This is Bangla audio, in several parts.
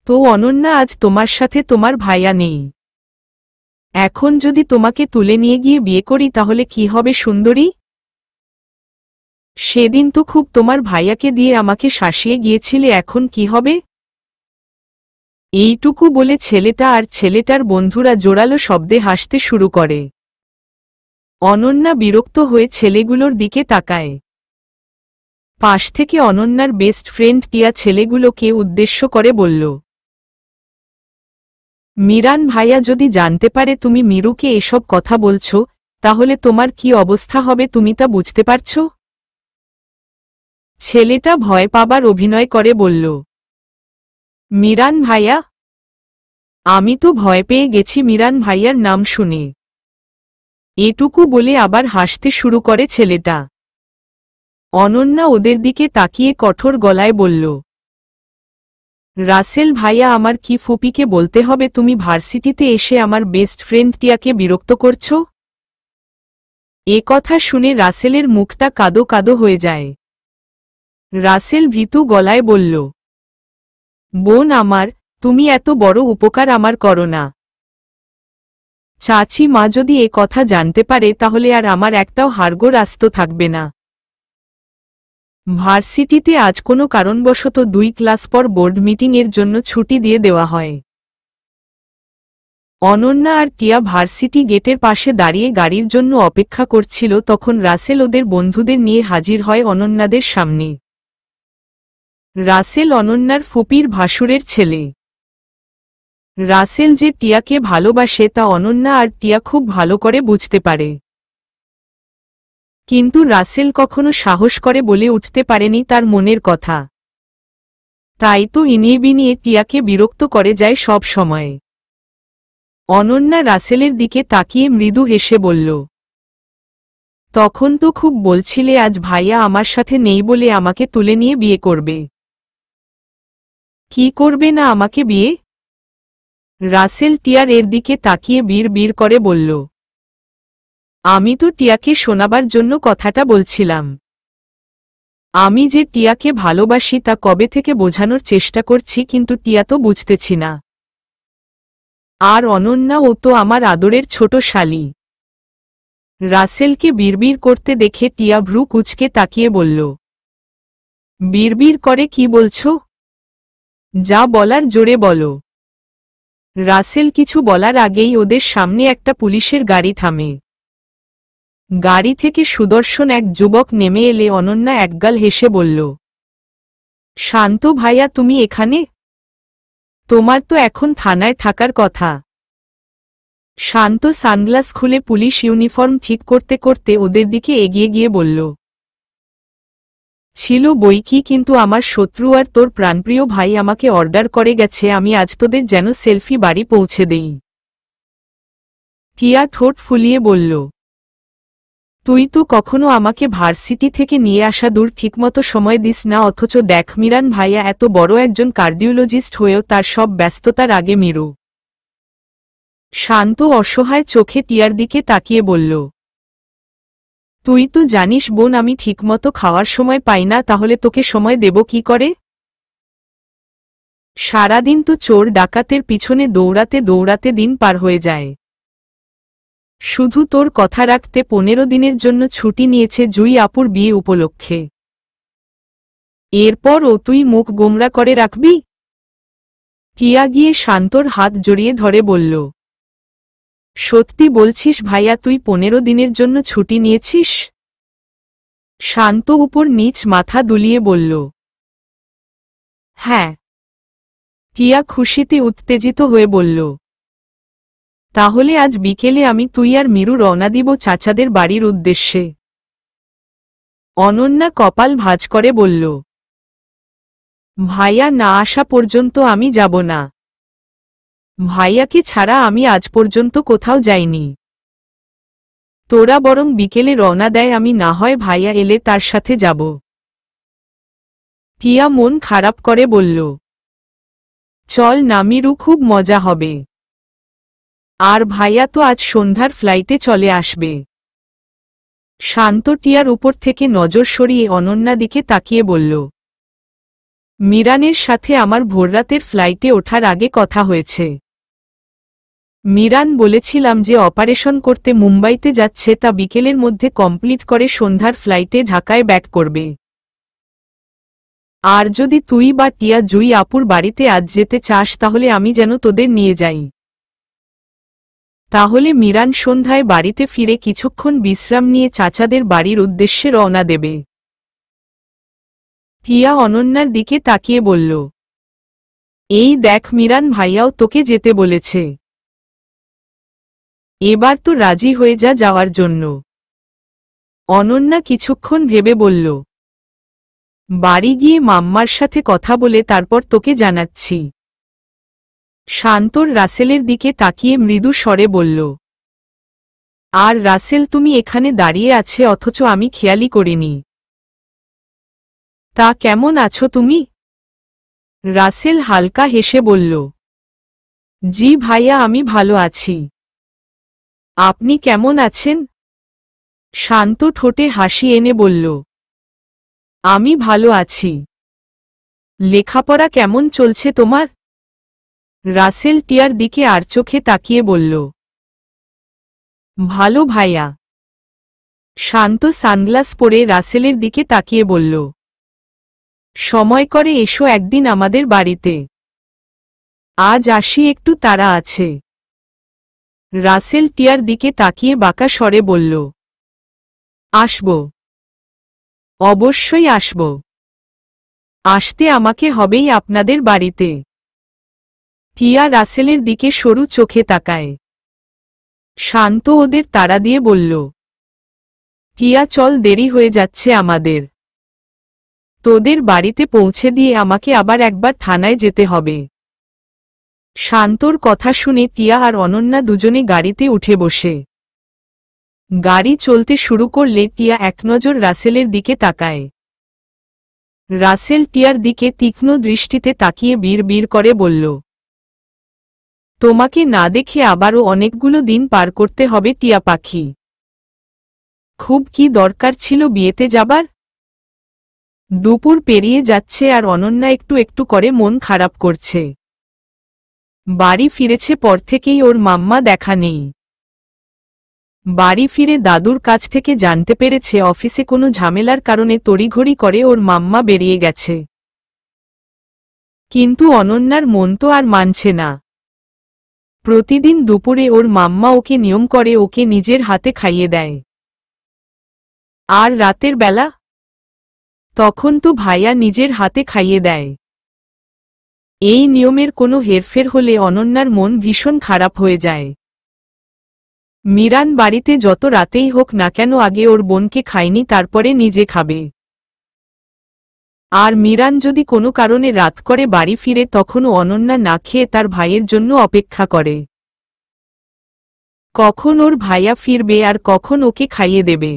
তো অনন্যা, আজ তোমার সাথে তোমার ভাইয়া নেই। এখন যদি তোমাকে তুলে নিয়ে গিয়ে বিয়ে করি তাহলে কি হবে সুন্দরী? সেদিন তো খুব তোমার ভাইয়াকে দিয়ে আমাকে শাসিয়ে গিয়েছিলে, এখন কি হবে? এইটুকু বলে ছেলেটা আর ছেলেটার বন্ধুরা জোরালো শব্দে হাসতে শুরু করে। অনন্যা বিরক্ত হয়ে ছেলেগুলোর দিকে তাকায়। পাশ থেকে অনন্যার বেস্ট ফ্রেন্ড টিয়া ছেলেগুলোকে উদ্দেশ্য করে বলল, মিরান ভাইয়া যদি জানতে পারে তুমি মিরুকে এসব কথা বলছো, তাহলে তোমার কি অবস্থা হবে তুমি তা বুঝতে পারছ? ছেলেটা ভয় পাবার অভিনয় করে বলল, মিরান ভাইয়া? আমি তো ভয় পেয়ে গেছি মিরান ভাইয়ার নাম শুনে। এটুকু বলে আবার হাসতে শুরু করে ছেলেটা। অনন্যা ওদের দিকে তাকিয়ে কঠোর গলায় বলল, রাসেল ভাইয়া, আমার কি ফুপিকে বলতে হবে তুমি ভার্সিটিতে এসে আমার বেস্ট ফ্রেন্ড টিয়াকে বিরক্ত করছো? এ কথা শুনে রাসেলের মুখটা কাদো কাদো হয়ে যায়। রাসেল ভীতু গলায় বলল, বোন আমার, তুমি এত বড় উপকার আমার করো না। চাচি মা যদি এ কথা জানতে পারে তাহলে আর আমার একটাও হাড়গোড় আস্ত থাকবে না। ভার্সিটিতে আজ কোনো কারণবশত 2 ক্লাস পর বোর্ড মিটিংয়ের জন্য ছুটি দিয়ে দেওয়া হয়। অনন্যা আর টিয়া ভার্সিটি গেটের পাশে দাঁড়িয়ে গাড়ির জন্য অপেক্ষা করছিল, তখন রাসেল ওদের বন্ধুদের নিয়ে হাজির হয় অনন্যাদের সামনে। রাসেল অনন্যার ফুপির ভাসুরের ছেলে। রাসেল যে টিয়াকে ভালোবাসে তা অনন্যা আর টিয়া খুব ভালো করে বুঝতে পারে। কিন্তু রাসেল কখনো সাহস করে বলে উঠতে পারেনি তার মনের কথা। তাই তো ইনিয়ে বিনিয়ে টিয়াকে বিরক্ত করে যায় সব সময়। অনন্যা রাসেলের দিকে তাকিয়ে মৃদু হেসে বলল, তখন তো খুব বলছিলে আজ ভাইয়া আমার সাথে নেই বলে আমাকে তুলে নিয়ে বিয়ে করবে। কি করবে না আমাকে বিয়ে? রাসেল টিয়ার এর দিকে তাকিয়ে বিড় করে বলল, আমি তো টিয়াকে শোনাবার জন্য কথাটা বলছিলাম। আমি যে টিয়াকে ভালোবাসি তা কবে থেকে বোঝানোর চেষ্টা করছি, কিন্তু টিয়া তো বুঝতেছি না। আর অনন্যা, ও তো আমার আদরের ছোট শালী। রাসেলকে বিড়বিড় করতে দেখে টিয়া ভ্রু কুঁচকে তাকিয়ে বলল, বিড়বিড় করে কি বলছো? যা বলার জোরে বলো। রাসেল কিছু বলার আগেই ওদের সামনে একটা পুলিশের গাড়ি থামে। গাড়ি থেকে সুদর্শন এক যুবক নেমে এলে অনন্যা একগাল হেসে বলল, শান্ত ভাইয়া, তুমি এখানে? তোমার তো এখন থানায় থাকার কথা। শান্ত সানগ্লাস খুলে পুলিশ ইউনিফর্ম ঠিক করতে করতে ওদের দিকে এগিয়ে গিয়ে বলল, ছিল বই কি, কিন্তু আমার শত্রু আর তোর প্রাণপ্রিয় ভাই আমাকে অর্ডার করে গেছে আমি আজ তোদের যেন সেলফি বাড়ি পৌঁছে দেই। টিয়া ঠোঁট ফুলিয়ে বলল, তুই তো কখনো আমাকে ভার্সিটি থেকে নিয়ে আসা দূর ঠিকমতো সময় দিস না, অথচ দেখ মিরান ভাইয়া এত বড় একজন কার্ডিওলজিস্ট হয়েও তার সব ব্যস্ততার আগে মিরু। শান্ত অসহায় চোখে টিয়ার দিকে তাকিয়ে বলল, তুই তো জানিস বোন আমি ঠিকমতো খাওয়ার সময় পাই না, তাহলে তোকে সময় দেব কি করে? সারাদিন তো চোর ডাকাতের পিছনে দৌড়াতে দৌড়াতে দিন পার হয়ে যায়। শুধু তোর কথা রাখতে 15 দিনের জন্য ছুটি নিয়েছে জুই আপুর বিয়ে উপলক্ষে। এরপর ও তুই মুখ গোমরা করে রাখবি? টিয়া গিয়ে শান্তর হাত জড়িয়ে ধরে বলল, সত্যি বলছিস ভাইয়া তুই 15 দিনের জন্য ছুটি নিয়েছিস? শান্ত উপর নিচ মাথা দুলিয়ে বলল, হ্যাঁ। টিয়া খুশিতে উত্তেজিত হয়ে বলল, তাহলে আজ বিকেলে আমি তুই আর মিরু রওনা দিব চাচাদের বাড়ির উদ্দেশ্যে। অনন্যা কপাল ভাঁজ করে বলল, ভাইয়া না আসা পর্যন্ত আমি যাব না। ভাইয়াকে ছাড়া আমি আজ পর্যন্ত কোথাও যাইনি। তোরা বরং বিকেলে রওনা দেয়, আমি না হয় ভাইয়া এলে তার সাথে যাব। টিয়া মন খারাপ করে বলল, চল না মিরু, খুব মজা হবে। আর ভাইয়া তো আজ সন্ধ্যার ফ্লাইটে চলে আসবে। শান্ত টিয়ার উপর থেকে নজর সরিয়ে অনন্যা দিকে তাকিয়ে বলল, মিরানের সাথে আমার ভোররাতের ফ্লাইটে ওঠার আগে কথা হয়েছে। মিরান বলেছিলাম যে অপারেশন করতে মুম্বাইতে যাচ্ছে, তা বিকেলের মধ্যে কমপ্লিট করে সন্ধ্যার ফ্লাইটে ঢাকায় ব্যাক করবে। আর যদি তুই বা টিয়া জুই আপুর বাড়িতে আজ যেতে চাস তাহলে আমি যেন তোদের নিয়ে যাই। তাহলে মিরান সন্ধ্যায় বাড়িতে ফিরে কিছুক্ষণ বিশ্রাম নিয়ে চাচাদের বাড়ির উদ্দেশ্যে রওনা দেবে। টিয়া অনন্যার দিকে তাকিয়ে বলল, এই দেখ মিরান ভাইয়াও তোকে যেতে বলেছে। এবার তো রাজি হয়ে যা যাওয়ার জন্য। অনন্যা কিছুক্ষণ ভেবে বলল, বাড়ি গিয়ে মাম্মার সাথে কথা বলে তারপর তোকে জানাচ্ছি। শান্তর রাসেলের দিকে তাকিয়ে মৃদু স্বরে বলল, আর রাসেল তুমি এখানে দাঁড়িয়ে আছে অথচ আমি খেয়ালই করিনি। তা কেমন আছো তুমি? রাসেল হালকা হেসে বলল, জি ভাইয়া আমি ভালো আছি। আপনি কেমন আছেন? শান্ত ঠোঁটে হাসি এনে বলল, আমি ভালো আছি। লেখাপড়া কেমন চলছে তোমার? রাসেল টিয়ার দিকে আর চোখে তাকিয়ে বলল, ভালো ভাইয়া। শান্ত সানগ্লাস পরে রাসেলের দিকে তাকিয়ে বলল, সময় করে এসো একদিন আমাদের বাড়িতে। আজ আসি, একটু তাড়া আছে। রাসেল টিয়ার দিকে তাকিয়ে বাঁকা স্বরে বলল, আসব, অবশ্যই আসব। আসতে আমাকে হবেই আপনাদের বাড়িতে। টিয়া রাসেলের দিকে সরু চোখে তাকায়। শান্ত ওদের তাড়া দিয়ে বলল, টিয়া চল, দেরি হয়ে যাচ্ছে আমাদের। তোদের বাড়িতে পৌঁছে দিয়ে আমাকে আবার একবার থানায় যেতে হবে। শান্তর কথা শুনে টিয়া আর অনন্যা দুজনে গাড়িতে উঠে বসে। গাড়ি চলতে শুরু করলে টিয়া একনজর রাসেলের দিকে তাকায়। রাসেল টিয়ার দিকে তীক্ষ্ণ দৃষ্টিতে তাকিয়ে বিড় করে বলল, তোমাকে না দেখে আবারও অনেকগুলো দিন পার করতে হবে টিয়া পাখি। খুব কি দরকার ছিল বিয়েতে যাবার? দুপুর পেরিয়ে যাচ্ছে আর অনন্যা একটু একটু করে মন খারাপ করছে। বাড়ি ফিরেছে পর থেকেই ওর মাম্মা দেখা নেই। বাড়ি ফিরে দাদুর কাছ থেকে জানতে পেরেছে অফিসে কোনো ঝামেলার কারণে তড়িঘড়ি করে ওর মাম্মা বেরিয়ে গেছে। কিন্তু অনন্যার মন তো আর মানছে না। প্রতিদিন দুপুরে ওর মাম্মা ওকে নিয়ম করে ওকে নিজের হাতে খাইয়ে দেয়। আর রাতের বেলা তখন তো ভাইয়া নিজের হাতে খাইয়ে দেয়। এই নিয়মের কোনো হেরফের হলে অনন্যার মন ভীষণ খারাপ হয়ে যায়। মিরান বাড়িতে যত রাতেই হোক না কেন আগে ওর বোনকে খায়নি, তারপরে নিজে খাবে। আর মিরান যদি কোনো কারণে রাত করে বাড়ি ফিরে তখনও অনন্যা না খেয়ে তার ভাইয়ের জন্য অপেক্ষা করে। কখন ওর ভাইয়া ফিরবে আর কখন ওকে খাইয়ে দেবে।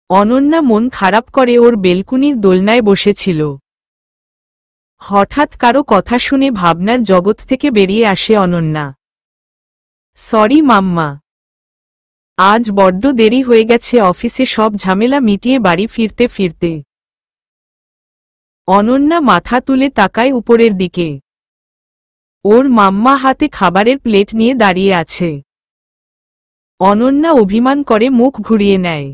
অনন্যা মন খারাপ করে ওর বেলকুনির দোলনায় বসেছিল। হঠাৎ কারো কথা শুনে ভাবনার জগৎ থেকে বেরিয়ে আসে অনন্যা। সরি মাম্মা, আজ বড্ড দেরি হয়ে গেছে অফিসে সব ঝামেলা মিটিয়ে বাড়ি ফিরতে ফিরতে। অনন্যা মাথা তুলে তাকায় উপরের দিকে। ওর মাম্মা হাতে খাবারের প্লেট নিয়ে দাঁড়িয়ে আছে। অনন্যা অভিমান করে মুখ ঘুরিয়ে নেয়।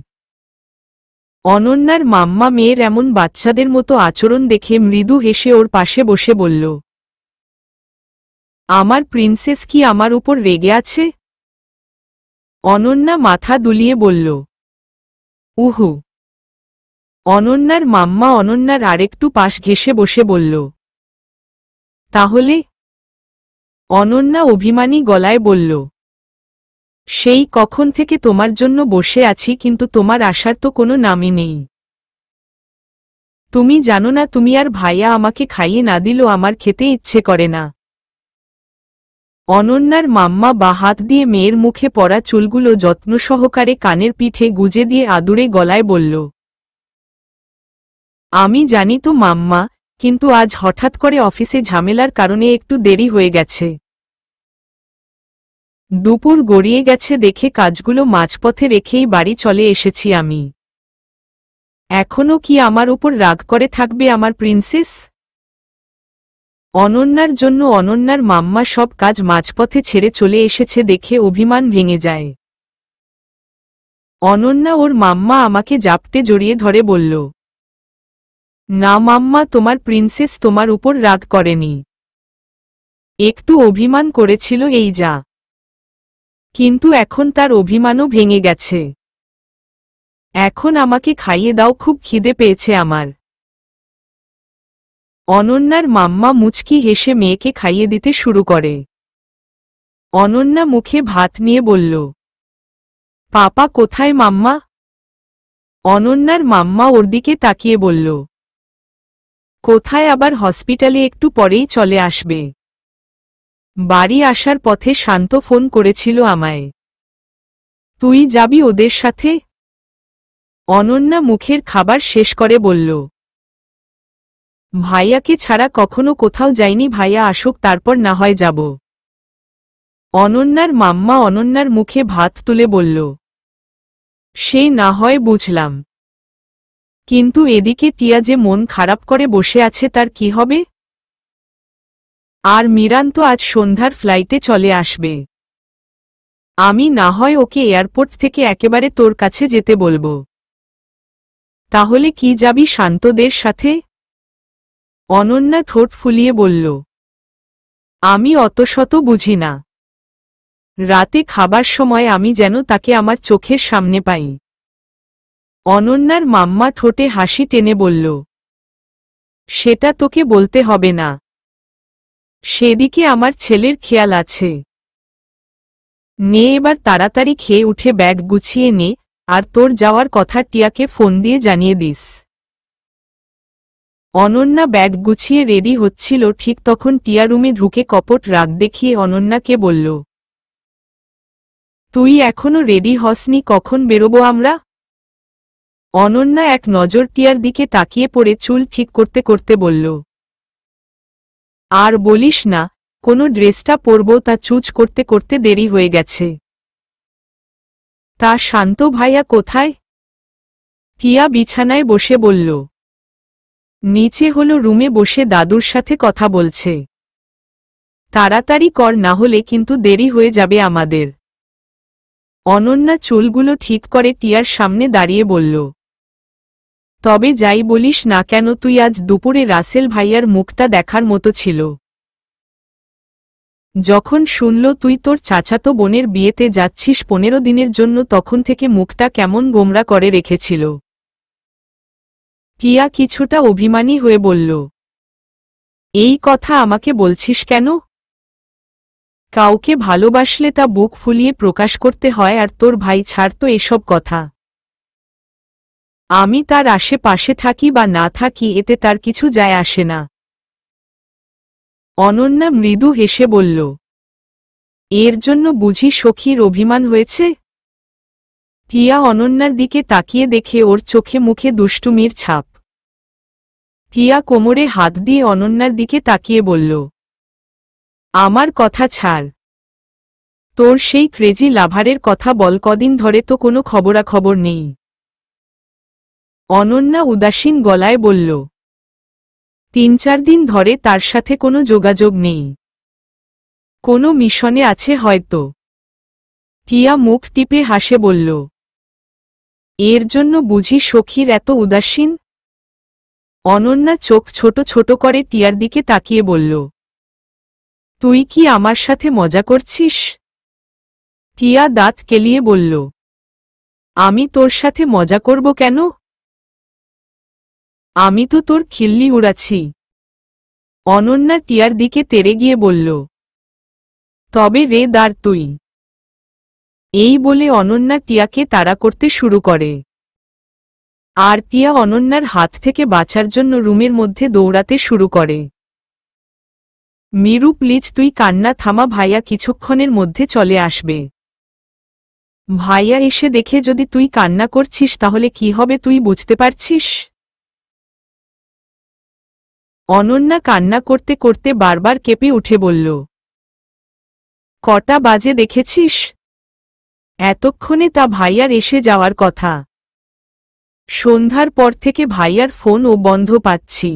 অনন্যার মাম্মা মেয়ের এমন বাচ্চাদের মতো আচরণ দেখে মৃদু হেসে ওর পাশে বসে বলল, আমার প্রিন্সেস কি আমার উপর রেগে আছে? অনন্যা মাথা দুলিয়ে বলল, উহু। অনন্যার মাম্মা অনন্যার আরেকটু পাশ ঘেঁষে বসে বলল, তাহলে? অনন্যা অভিমানী গলায় বলল, সেই কখন থেকে তোমার জন্য বসে আছি কিন্তু তোমার আসার তো কোনো নামই নেই। তুমি জানো না তুমি আর ভাইয়া আমাকে খাইয়ে না দিলেও আমার খেতে ইচ্ছে করে না। অনন্যার মাম্মা বা হাত দিয়ে মেয়ের মুখে পড়া চুলগুলো যত্ন সহকারে কানের পিঠে গুজে দিয়ে আদুরে গলায় বলল, আমি জানি তো মাম্মা, কিন্তু আজ হঠাৎ করে অফিসে ঝামেলার কারণে একটু দেরি হয়ে গেছে। দুপুর গড়িয়ে গেছে দেখে কাজগুলো মাঝপথে রেখেই বাড়ি চলে এসেছি আমি। এখনও কি আমার উপর রাগ করে থাকবে আমার প্রিন্সেস? অনন্যার জন্য অনন্যার মাম্মা সব কাজ মাঝপথে ছেড়ে চলে এসেছে দেখে অভিমান ভেঙে যায়। অনন্যা ওর মাম্মা আমাকে জাপটে জড়িয়ে ধরে বলল, না মাম্মা, তোমার প্রিন্সেস তোমার উপর রাগ করেনি, একটু অভিমান করেছিল এই যা, কিন্তু এখন তার অভিমানও ভেঙে গেছে। এখন আমাকে খাইয়ে দাও, খুব খিদে পেয়েছে আমার। অনন্যার মাম্মা মুচকি হেসে মেয়েকে খাইয়ে দিতে শুরু করে। অনন্যা মুখে ভাত নিয়ে বলল, পাপা কোথায় মাম্মা? অনন্যার মাম্মা ওর দিকে তাকিয়ে বলল, কোথায় আবার, হসপিটালে একটু পরেই চলে আসবে। বাড়ি আসার পথে শান্ত ফোন করেছিল আমায়। তুই যাবি ওদের সাথে? অনন্যা মুখের খাবার শেষ করে বলল, ভাইয়াকে ছাড়া কখনো কোথাও যাইনি, ভাইয়া আসুক তারপর না হয় যাব। অনন্যার মাম্মা অনন্যার মুখে ভাত তুলে বলল, সে না হয় বুঝলাম, কিন্তু এদিকে টিয়া যে মন খারাপ করে বসে আছে তার কি হবে? আর মিরান তো আজ সন্ধ্যার ফ্লাইটে চলে আসবে। আমি না হয় ওকে এয়ারপোর্ট থেকে একেবারে তোর কাছে যেতে বলবো। তাহলে কি যাবি শান্তদের সাথে? অনন্যা ঠোঁট ফুলিয়ে বলল, আমি অত শত বুঝি না। রাতে খাবার সময় আমি যেন তাকে আমার চোখের সামনে পাই। অনন্যার মাম্মা ঠোঁটে হাসি টেনে বলল, সেটা তোকে বলতে হবে না, সেদিকে আমার ছেলের খেয়াল আছে। নে এবার তাড়াতাড়ি খেয়ে উঠে ব্যাগ গুছিয়ে নে, আর তোর যাওয়ার কথা টিয়াকে ফোন দিয়ে জানিয়ে দিস। অনন্যা ব্যাগ গুছিয়ে রেডি হচ্ছিল, ঠিক তখন টিয়া রুমে ঢুকে কপট রাগ দেখিয়ে অনন্যাকে বলল, তুই এখনো রেডি হসনি, কখন বেরোবো আমরা? অনন্যা এক নজর টিয়ার দিকে তাকিয়ে পড়ে চুল ঠিক করতে করতে বলল, আর বলিস না, কোনো ড্রেসটা পরবো তা চুজ করতে করতে দেরি হয়ে গেছে। তা শান্ত ভাইয়া কোথায়? টিয়া বিছানায় বসে বলল, নিচে হলো রুমে বসে দাদুর সাথে কথা বলছে। তাড়াতাড়ি কর, না হলে কিন্তু দেরি হয়ে যাবে আমাদের। অনন্যা চুলগুলো ঠিক করে টিয়ার সামনে দাঁড়িয়ে বলল, তবে যাই বলিস না কেন, তুই আজ দুপুরে রাসেল ভাইয়ার মুখটা দেখার মতো ছিল। যখন শুনল তুই তোর চাচাতো বোনের বিয়েতে যাচ্ছিস 15 দিনের জন্য, তখন থেকে মুখটা কেমন গোমরা করে রেখেছিল। টিয়া কিছুটা অভিমানী হয়ে বলল, এই কথা আমাকে বলছিস কেন? কাউকে ভালোবাসলে তা বুক ফুলিয়ে প্রকাশ করতে হয়, আর তোর ভাই ছাড় তো এসব কথা। আমি তার আশেপাশে থাকি বা না থাকি এতে তার কিছু যায় আসে না। অনন্যা মৃদু হেসে বলল, এর জন্য বুঝি সখীর অভিমান হয়েছে? টিয়া অনন্যার দিকে তাকিয়ে দেখে ওর চোখে মুখে দুষ্টুমির ছাপ। টিয়া কোমরে হাত দিয়ে অনন্যার দিকে তাকিয়ে বলল, আমার কথা ছাড়, তোর সেই ক্রেজি লাভারের কথা বল, কদিন ধরে তো কোনো খবরাখবর নেই। অনন্যা উদাসীন গলায় বলল, 3-4 দিন ধরে তার সাথে কোনো যোগাযোগ নেই, কোনো মিশনে আছে হয়তো। টিয়া মুখ টিপে হাসে বলল, এর জন্য বুঝি সখীর এত উদাসীন? অনন্যা চোখ ছোট ছোট করে টিয়ার দিকে তাকিয়ে বলল, তুই কি আমার সাথে মজা করছিস? টিয়া দাঁত কেলিয়ে বলল, আমি তোর সাথে মজা করব কেন? আমি তো তোর খিল্লি উড়াচ্ছি। অনন্যা টিয়ার দিকে তেড়ে গিয়ে বলল, তবে রে দাঁড় তুই। এই বলে অনন্যা টিয়াকে তাড়া করতে শুরু করে। আর টিয়া অনন্যার হাত থেকে বাঁচার জন্য রুমের মধ্যে দৌড়াতে শুরু করে। মিরু প্লিজ তুই কান্না থামা, ভাইয়া কিছুক্ষণের মধ্যে চলে আসবে। ভাইয়া এসে দেখে যদি তুই কান্না করছিস তাহলে কি হবে তুই বুঝতে পারছিস? অনন্যা কান্না করতে করতে বারবার কেঁপে উঠে বলল, কটা বাজে দেখেছিস? এতক্ষণে তা ভাইয়ার এসে যাওয়ার কথা। সন্ধ্যার পর থেকে ভাইয়ার ফোন ও বন্ধ পাচ্ছি।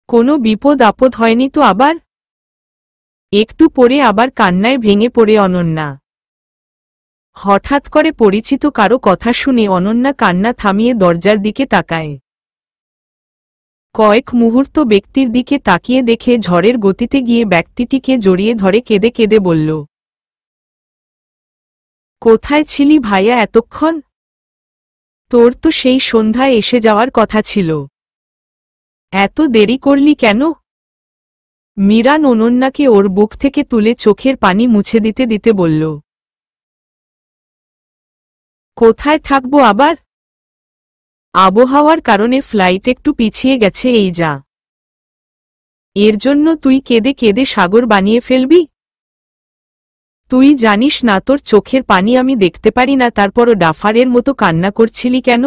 কোনো বিপদ আপদ হয়নি তো আবার? একটু পরে আবার কান্নায় ভেঙে পড়ে অনন্যা। হঠাৎ করে পরিচিত কারো কথা শুনে অনন্যা কান্না থামিয়ে দরজার দিকে তাকায়। কয়েক মুহূর্ত ব্যক্তির দিকে তাকিয়ে দেখে ঝড়ের গতিতে গিয়ে ব্যক্তিটিকে জড়িয়ে ধরে কেঁদে কেঁদে বলল, কোথায় ছিলি ভাইয়া এতক্ষণ? তোর তো সেই সন্ধ্যায় এসে যাওয়ার কথা ছিল, এত দেরি করলি কেন? মীরান অনন্যাকে ওর বুক থেকে তুলে চোখের পানি মুছে দিতে দিতে বলল, কোথায় থাকবো আবার? আবহাওয়ার কারণে ফ্লাইট একটু পিছিয়ে গেছে এই যা। এর জন্য তুই কেঁদে কেঁদে সাগর বানিয়ে ফেলবি? তুই জানিস না তোর চোখের পানি আমি দেখতে পারি না, তারপরও ডাফারের মতো কান্না করছিলি কেন?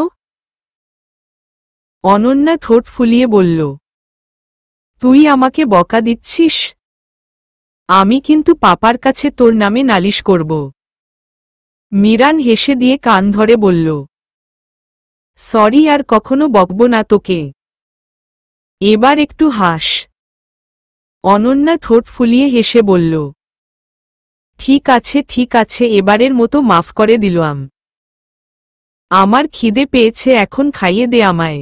অনন্যা ঠোঁট ফুলিয়ে বলল, তুই আমাকে বকা দিচ্ছিস? আমি কিন্তু পাপার কাছে তোর নামে নালিশ করব। মীরান হেসে দিয়ে কান ধরে বলল, সরি, আর কখনো বকব না তোকে। এবার একটু হাস। অনন্যা ঠোঁট ফুলিয়ে হেসে বলল, ঠিক আছে ঠিক আছে, এবারের মতো মাফ করে দিলাম। আমার খিদে পেয়েছে, এখন খাইয়ে দে আমায়,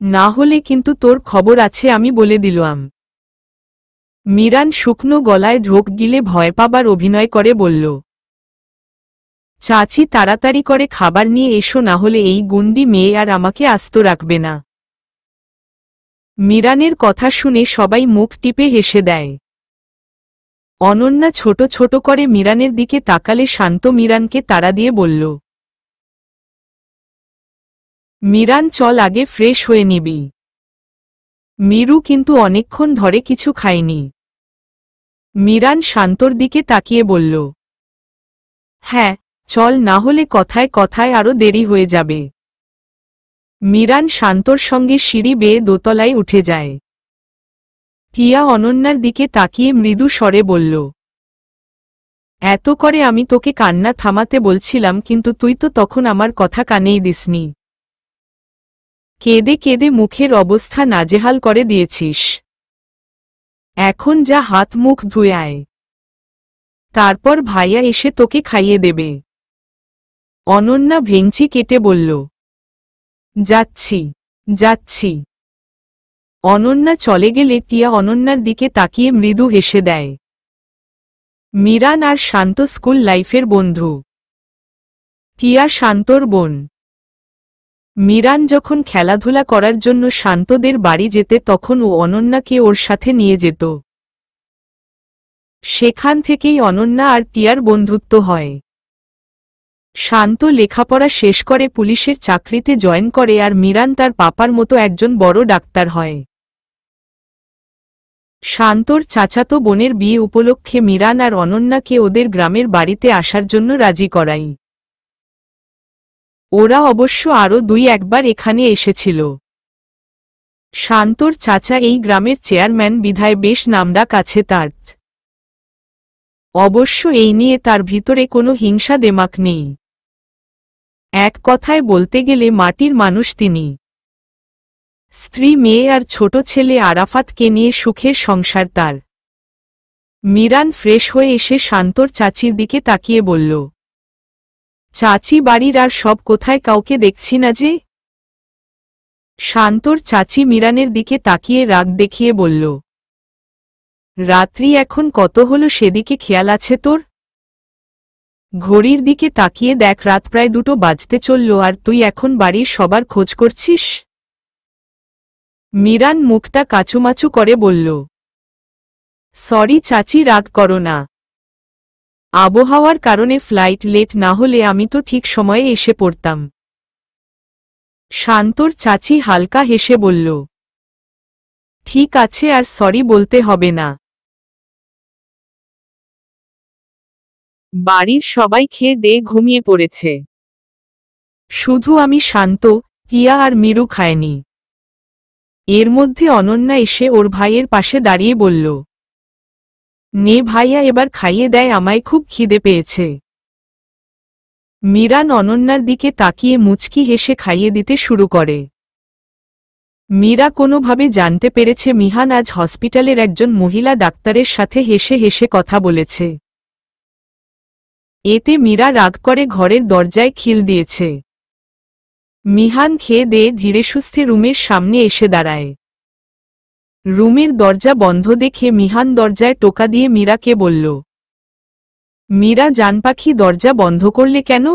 না হলে কিন্তু তোর খবর আছে আমি বলে দিলাম। মীরান শুকনো গলায় ঢোক গিলে ভয় পাবার অভিনয় করে বলল, চাচি তাড়াতাড়ি করে খাবার নিয়ে এসো, না হলে এই গুন্ডি মেয়ে আর আমাকে আস্ত রাখবে না। মীরানের কথা শুনে সবাই মুখ টিপে হেসে দেয়। অনন্যা ছোট ছোট করে মীরানের দিকে তাকালে শান্ত মীরানকে তাড়া দিয়ে বলল, মীরান চল আগে ফ্রেশ হয়ে নিবি। মীরু কিন্তু অনেকক্ষণ ধরে কিছু খায়নি। মীরান শান্তর দিকে তাকিয়ে বলল, হ্যাঁ চল, না হলে কথায় কথায় আরো দেরি হয়ে যাবে। মীরান শান্তর সঙ্গে সিঁড়ি বেয়ে দোতলায় উঠে যায়। টিয়া অনন্যার দিকে তাকিয়ে মৃদু স্বরে বলল, এত করে আমি তোকে কান্না থামাতে বলছিলাম, কিন্তু তুই তো তখন আমার কথা কানেই দিসনি। কেঁদে কেঁদে মুখের অবস্থা নাজেহাল করে দিয়েছিস। এখন যা হাত মুখ ধুয়ে আয়, তারপর ভাইয়া এসে তোকে খাইয়ে দেবে। অনন্যা ভেঙচি কেটে বলল, যাচ্ছি যাচ্ছি। অনন্যা চলে গেলে টিয়া অনন্যার দিকে তাকিয়ে মৃদু হেসে দেয়। মীরান আর শান্ত স্কুল লাইফের বন্ধু। টিয়া শান্তর বোন। মীরান যখন খেলাধুলা করার জন্য শান্তদের বাড়ি যেতে তখন ও অনন্যাকে ওর সাথে নিয়ে যেত। সেখান থেকেই অনন্যা আর টিয়ার বন্ধুত্ব হয়। শান্ত লেখাপড়া শেষ করে পুলিশের চাকরিতে জয়েন করে আর মীরান তার পাপার মতো একজন বড় ডাক্তার হয়। শান্তর চাচাতো বোনের বিয়ে উপলক্ষে মীরান আর অনন্যাকে ওদের গ্রামের বাড়িতে আসার জন্য রাজি করাই। ওরা অবশ্য আরও 2-1 বার এখানে এসেছিল। শান্তর চাচা এই গ্রামের চেয়ারম্যান বিধায় বেশ নামডাক আছে তার। অবশ্য এই নিয়ে তার ভিতরে কোনো হিংসা দেমাক নেই। এক কথায় বলতে গেলে মাটির মানুষ তিনি। স্ত্রী, মেয়ে আর ছোট ছেলে আরাফাতকে নিয়ে সুখের সংসার তার। মীরান ফ্রেশ হয়ে এসে শান্তর চাচির দিকে তাকিয়ে বলল, চাচি বাড়ির আর সব কোথায়, কাউকে দেখছি না যে? শান্তর চাচি মীরানের দিকে তাকিয়ে রাগ দেখিয়ে বলল, রাত্রি এখন কত হলো সেদিকে খেয়াল আছে তোর? ঘড়ির দিকে তাকিয়ে দেখ, রাত প্রায় 2টো বাজতে চলল, আর তুই এখন বাড়ির সবার খোঁজ করছিস? মীরান মুখটা কাচুমাচু করে বলল, সরি চাচি, রাগ করো না। আবহাওয়ার কারণে ফ্লাইট লেট না হলে আমি তো ঠিক সময়ে এসে পড়তাম। শান্তর চাচি হালকা হেসে বলল, ঠিক আছে, আর সরি বলতে হবে না। বাড়ির সবাই খেয়ে দিয়ে ঘুমিয়ে পড়েছে। শুধু আমি শান্ত, টিয়া আর মীরু খায়নি। এর মধ্যে অনন্যা এসে ওর ভাইয়ের পাশে দাঁড়িয়ে বলল, নে ভাইয়া, এবার খাইয়ে দেয়, আমায় খুব খিদে পেয়েছে। মীরান অনন্যার দিকে তাকিয়ে মুচকি হেসে খাইয়ে দিতে শুরু করে। মীরা কোনোভাবে জানতে পেরেছে মিহান আজ হসপিটালের একজন মহিলা ডাক্তারের সাথে হেসে হেসে কথা বলেছে। এতে মীরা রাগ করে ঘরের দরজায় খিল দিয়েছে। মিহান খেয়ে দিয়ে ধীরে সুস্থে রুমের সামনে এসে দাঁড়ায়। রুমের দরজা বন্ধ দেখে মিহান দরজায় টোকা দিয়ে মীরাকে বলল, মীরা জানপাখি দরজা বন্ধ করলে কেন?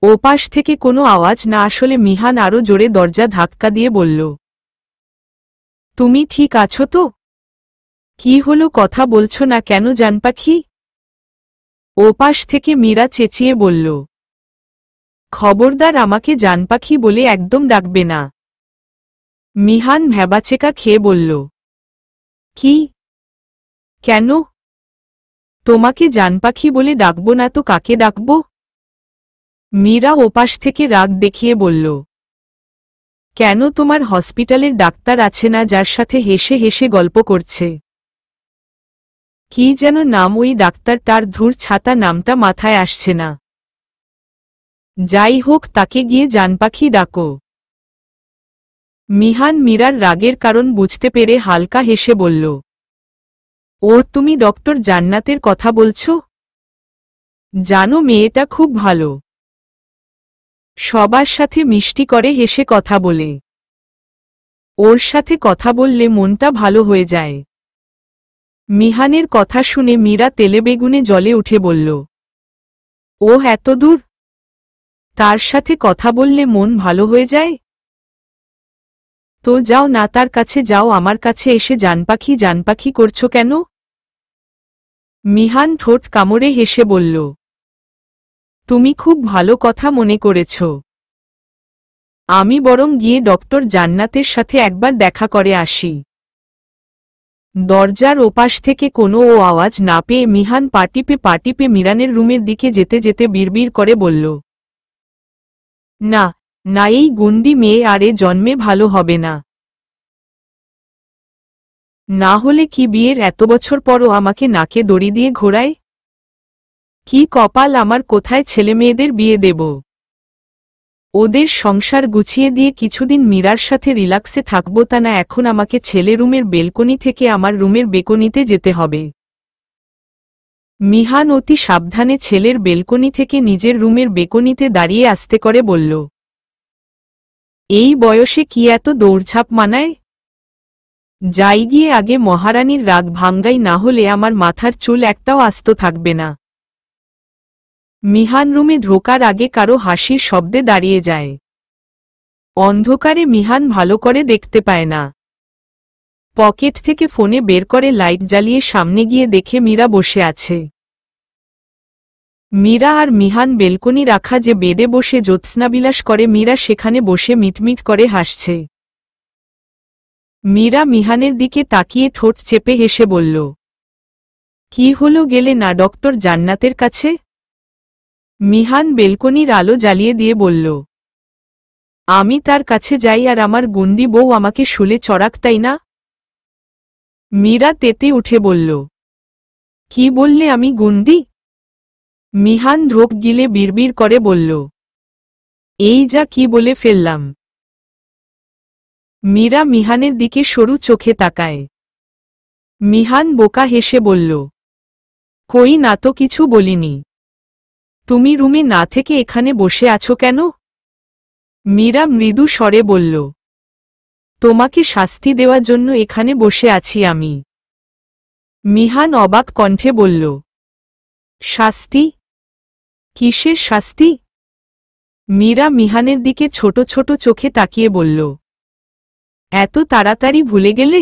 ওপাশ থেকে কোনো আওয়াজ না আসলে মিহান আরো জোরে দরজা ধাক্কা দিয়ে বলল, তুমি ঠিক আছো তো? কি হলো, কথা বলছো না কেন জানপাখি? ওপাশ থেকে মীরা চেঁচিয়ে বলল, খবরদার আমাকে জানপাখি বলে একদম ডাকবে না। মিহান ভ্যাবাচেকা খেয়ে বলল, কি? কেন? তোমাকে জানপাখি বলে ডাকব না তো কাকে ডাকব? মীরা ওপাশ থেকে রাগ দেখিয়ে বলল, কেন, তোমার হসপিটালের ডাক্তার আছে না যার সাথে হেসে হেসে গল্প করছে? কি যেন নাম ওই ডাক্তারটার? ধূর ছাতা, নামটা মাথায় আসছে না। যাই হোক, তাকে গিয়ে জানপাখি ডাকো। মিহান মীরার রাগের কারণ বুঝতে পেরে হালকা হেসে বলল, ও তুমি ডক্টর জান্নাতের কথা বলছো? জানো মেয়েটা খুব ভালো, সবার সাথে মিষ্টি করে, হেসে কথা বলে। ওর সাথে কথা বললে মনটা ভালো হয়ে যায়। মিহানের কথা শুনে মীরা তেলে বেগুনে জ্বলে উঠে বলল, ও এত দূর? তার সাথে কথা বললে মন ভালো হয়ে যায়? তো যাও না, তার কাছে যাও, আমার কাছে এসে জানপাখি জানপাখি করছো কেন? মিহান ঠোঁট কামড়ে হেসে বলল, তুমি খুব ভালো কথা মনে করেছ। আমি বরং গিয়ে ডক্টর জান্নাতের সাথে একবার দেখা করে আসি। দরজার ওপাশ থেকে কোনো আওয়াজ না পেয়ে মিহান পাটিপে মিরানের রুমের দিকে যেতে যেতে বিড়বিড় করে বলল, না না, এই গুন্ডি মেয়ে আরে জন্মে ভালো হবে না। না হলে কি বিয়ের এত বছর পরও আমাকে নাকে দড়ি দিয়ে ঘোরায়? কি কপাল আমার, কোথায় ছেলে মেয়েদের বিয়ে দেব? ওদের সংসার গুছিয়ে দিয়ে কিছুদিন মীরার সাথে রিল্যাক্সে থাকব, তা না এখন আমাকে ছেলে রুমের বেলকনি থেকে আমার রুমের বেকনিতে যেতে হবে। মিহান অতি সাবধানে ছেলের বেলকনি থেকে নিজের রুমের বেকনিতে দাঁড়িয়ে আস্তে করে বলল, এই বয়সে কি এত দৌড়ঝাঁপ মানায়? যাই গিয়ে আগে মহারানীর রাগ ভাঙ্গাই, না হলে আমার মাথার চুল একটাও আস্ত থাকবে না। মিহান রুমে ঢোকার আগে কারো হাসির শব্দে দাঁড়িয়ে যায়। অন্ধকারে মিহান ভালো করে দেখতে পায় না। পকেট থেকে ফোনে বের করে লাইট জ্বালিয়ে সামনে গিয়ে দেখে মীরা বসে আছে। মীরা আর মিহান বেলকনি রাখা যে বেডে বসে জ্যোৎস্নাবিলাস করে, মীরা সেখানে বসে মিটমিট করে হাসছে। মীরা মিহানের দিকে তাকিয়ে ঠোঁট চেপে হেসে বলল, কি হলো, গেলে না ডক্টর জান্নাতের কাছে? মিহান বেলকনির আলো জ্বালিয়ে দিয়ে বলল, আমি তার কাছে যাই আর আমার গুন্ডি বউ আমাকে শুলে চড়াক, তাই না? মীরা তেতে উঠে বলল, কি বললে, আমি গুন্ডি? মিহান ঢোক গিলে বিড়বিড় করে বলল, এই যা কি বলে ফেললাম। মীরা মিহানের দিকে সরু চোখে তাকায়। মিহান বোকা হেসে বলল, কই না তো, কিছু বলিনি। তুমি রুমে না থেকে এখানে বসে আছো কেন? মীরা মৃদু স্বরে বলল, তোমাকে শাস্তি দেওয়ার জন্য এখানে বসে আছি আমি। মিহান অবাক কণ্ঠে বলল, শাস্তি? কিসের শাস্তি? মীরা মিহানের দিকে ছোট ছোট চোখে তাকিয়ে বলল, এত তাড়াতাড়ি ভুলে গেলে?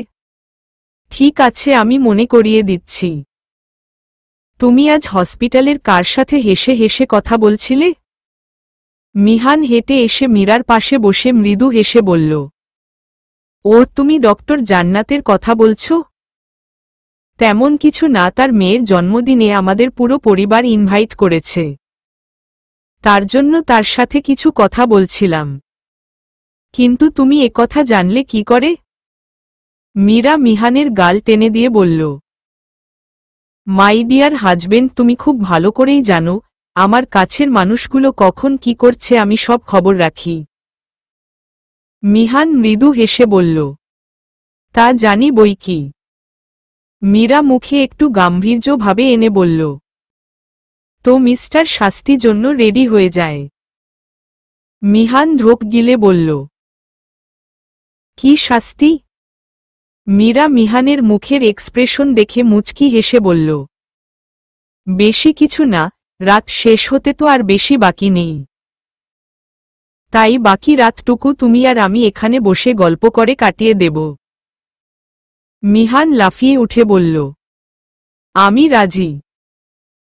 ঠিক আছে, আমি মনে করিয়ে দিচ্ছি। তুমি আজ হসপিটালের কার সাথে হেসে হেসে কথা বলছিলে? মিহান হেঁটে এসে মীরার পাশে বসে মৃদু হেসে বলল, ও তুমি ডক্টর জান্নাতের কথা বলছো? তেমন কিছু না, তার মেয়ের জন্মদিনে আমাদের পুরো পরিবার ইনভাইট করেছে, তার জন্য তার সাথে কিছু কথা বলছিলাম। কিন্তু তুমি একথা জানলে কি করে? মীরা মিহানের গাল টেনে দিয়ে বলল, মাই ডিয়ার হাজবেন্ড, তুমি খুব ভালো করেই জানো আমার কাছের মানুষগুলো কখন কি করছে, আমি সব খবর রাখি। মিহান মৃদু হেসে বলল, তা জানি বই কি। মীরা মুখে একটু গাম্ভীর্যভাবে এনে বলল, তো মিস্টার শাস্তি জন্য রেডি হয়ে যায়। মিহান ঢোক গিলে বলল, কি শাস্তি? মীরা মিহানের মুখের এক্সপ্রেশন দেখে মুচকি হেসে বলল, বেশি কিছু না, রাত শেষ হতে তো আর বেশি বাকি নেই। তাই বাকি রাতটুকু তুমি আর আমি এখানে বসে গল্প করে কাটিয়ে দেব। মিহান লাফিয়ে উঠে বলল, আমি রাজি।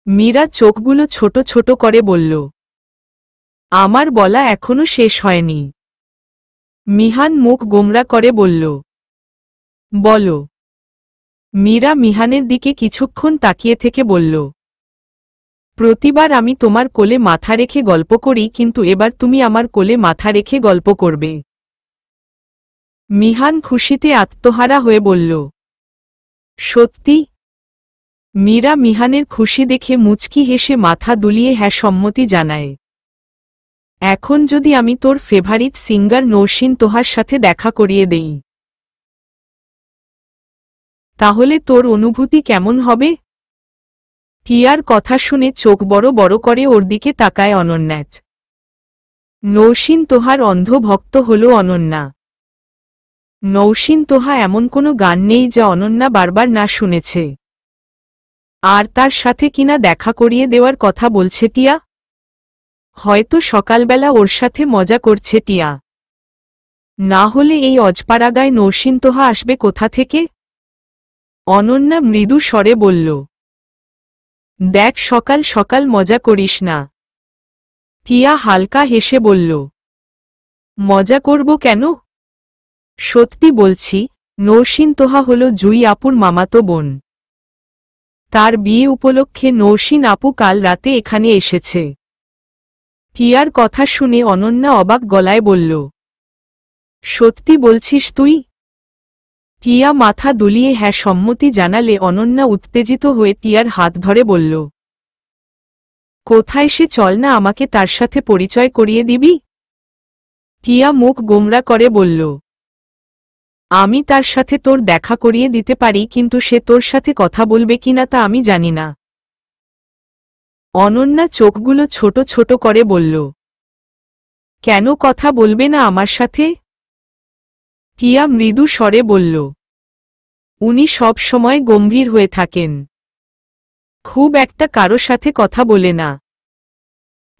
মীরা চোখগুলো ছোট ছোট করে বলল, আমার বলা এখনো শেষ হয়নি। মিহান মুখ গোমরা করে বলল, বলো। মীরা মিহানের দিকে কিছুক্ষণ তাকিয়ে থেকে বলল, প্রতিবার আমি তোমার কোলে মাথা রেখে গল্প করি, কিন্তু এবার তুমি আমার কোলে মাথা রেখে গল্প করবে। মিহান খুশিতে আত্মহারা হয়ে বলল, সত্যি? মীরা মিহানের খুশি দেখে মুচকি হেসে মাথা দুলিয়ে হ্যাঁ সম্মতি জানায়। এখন যদি আমি তোর ফেভারিট সিঙ্গার নৌশিন তোহার সাথে দেখা করিয়ে দেই, তাহলে তোর অনুভূতি কেমন হবে? টিয়ার কথা শুনে চোখ বড় বড় করে ওর দিকে তাকায় অনন্যা। নৌশিন তোহার অন্ধ ভক্ত হল অনন্যা। নৌশিন তোহা এমন কোনো গান নেই যা অনন্যা বারবার না শুনেছে। আর তার সাথে কিনা দেখা করিয়ে দেওয়ার কথা বলছে টিয়া। হয়তো সকালবেলা ওর সাথে মজা করছে টিয়া। না হলে এই অজপাড়াগায় নৌশিন তোহা আসবে কোথা থেকে? অনন্যা মৃদু স্বরে বলল, দেখ সকাল সকাল মজা করিস না। টিয়া হালকা হেসে বলল, মজা করব কেন? সত্যি বলছি, নৌশিন তোহা হল জুই আপুর মামাতো বোন। তার বিয়ে উপলক্ষে নৌশিন আপু কাল রাতে এখানে এসেছে। টিয়ার কথা শুনে অনন্যা অবাক গলায় বলল, সত্যি বলছিস তুই? টিয়া মাথা দুলিয়ে হ্যাঁ সম্মতি জানালে অনন্যা উত্তেজিত হয়ে টিয়ার হাত ধরে বলল, কোথায় সে, চল না, আমাকে তার সাথে পরিচয় করিয়ে দিবি। টিয়া মুখ গোমরা করে বলল, আমি তার সাথে তোর দেখা করিয়ে দিতে পারি, কিন্তু সে তোর সাথে কথা বলবে কিনা তা আমি জানি না। অনন্যা চোখগুলো ছোট ছোট করে বলল, কেন কথা বলবে না আমার সাথে? টিয়া মৃদু স্বরে বলল, উনি সব সময় গম্ভীর হয়ে থাকেন, খুব একটা কারো সাথে কথা বলে না।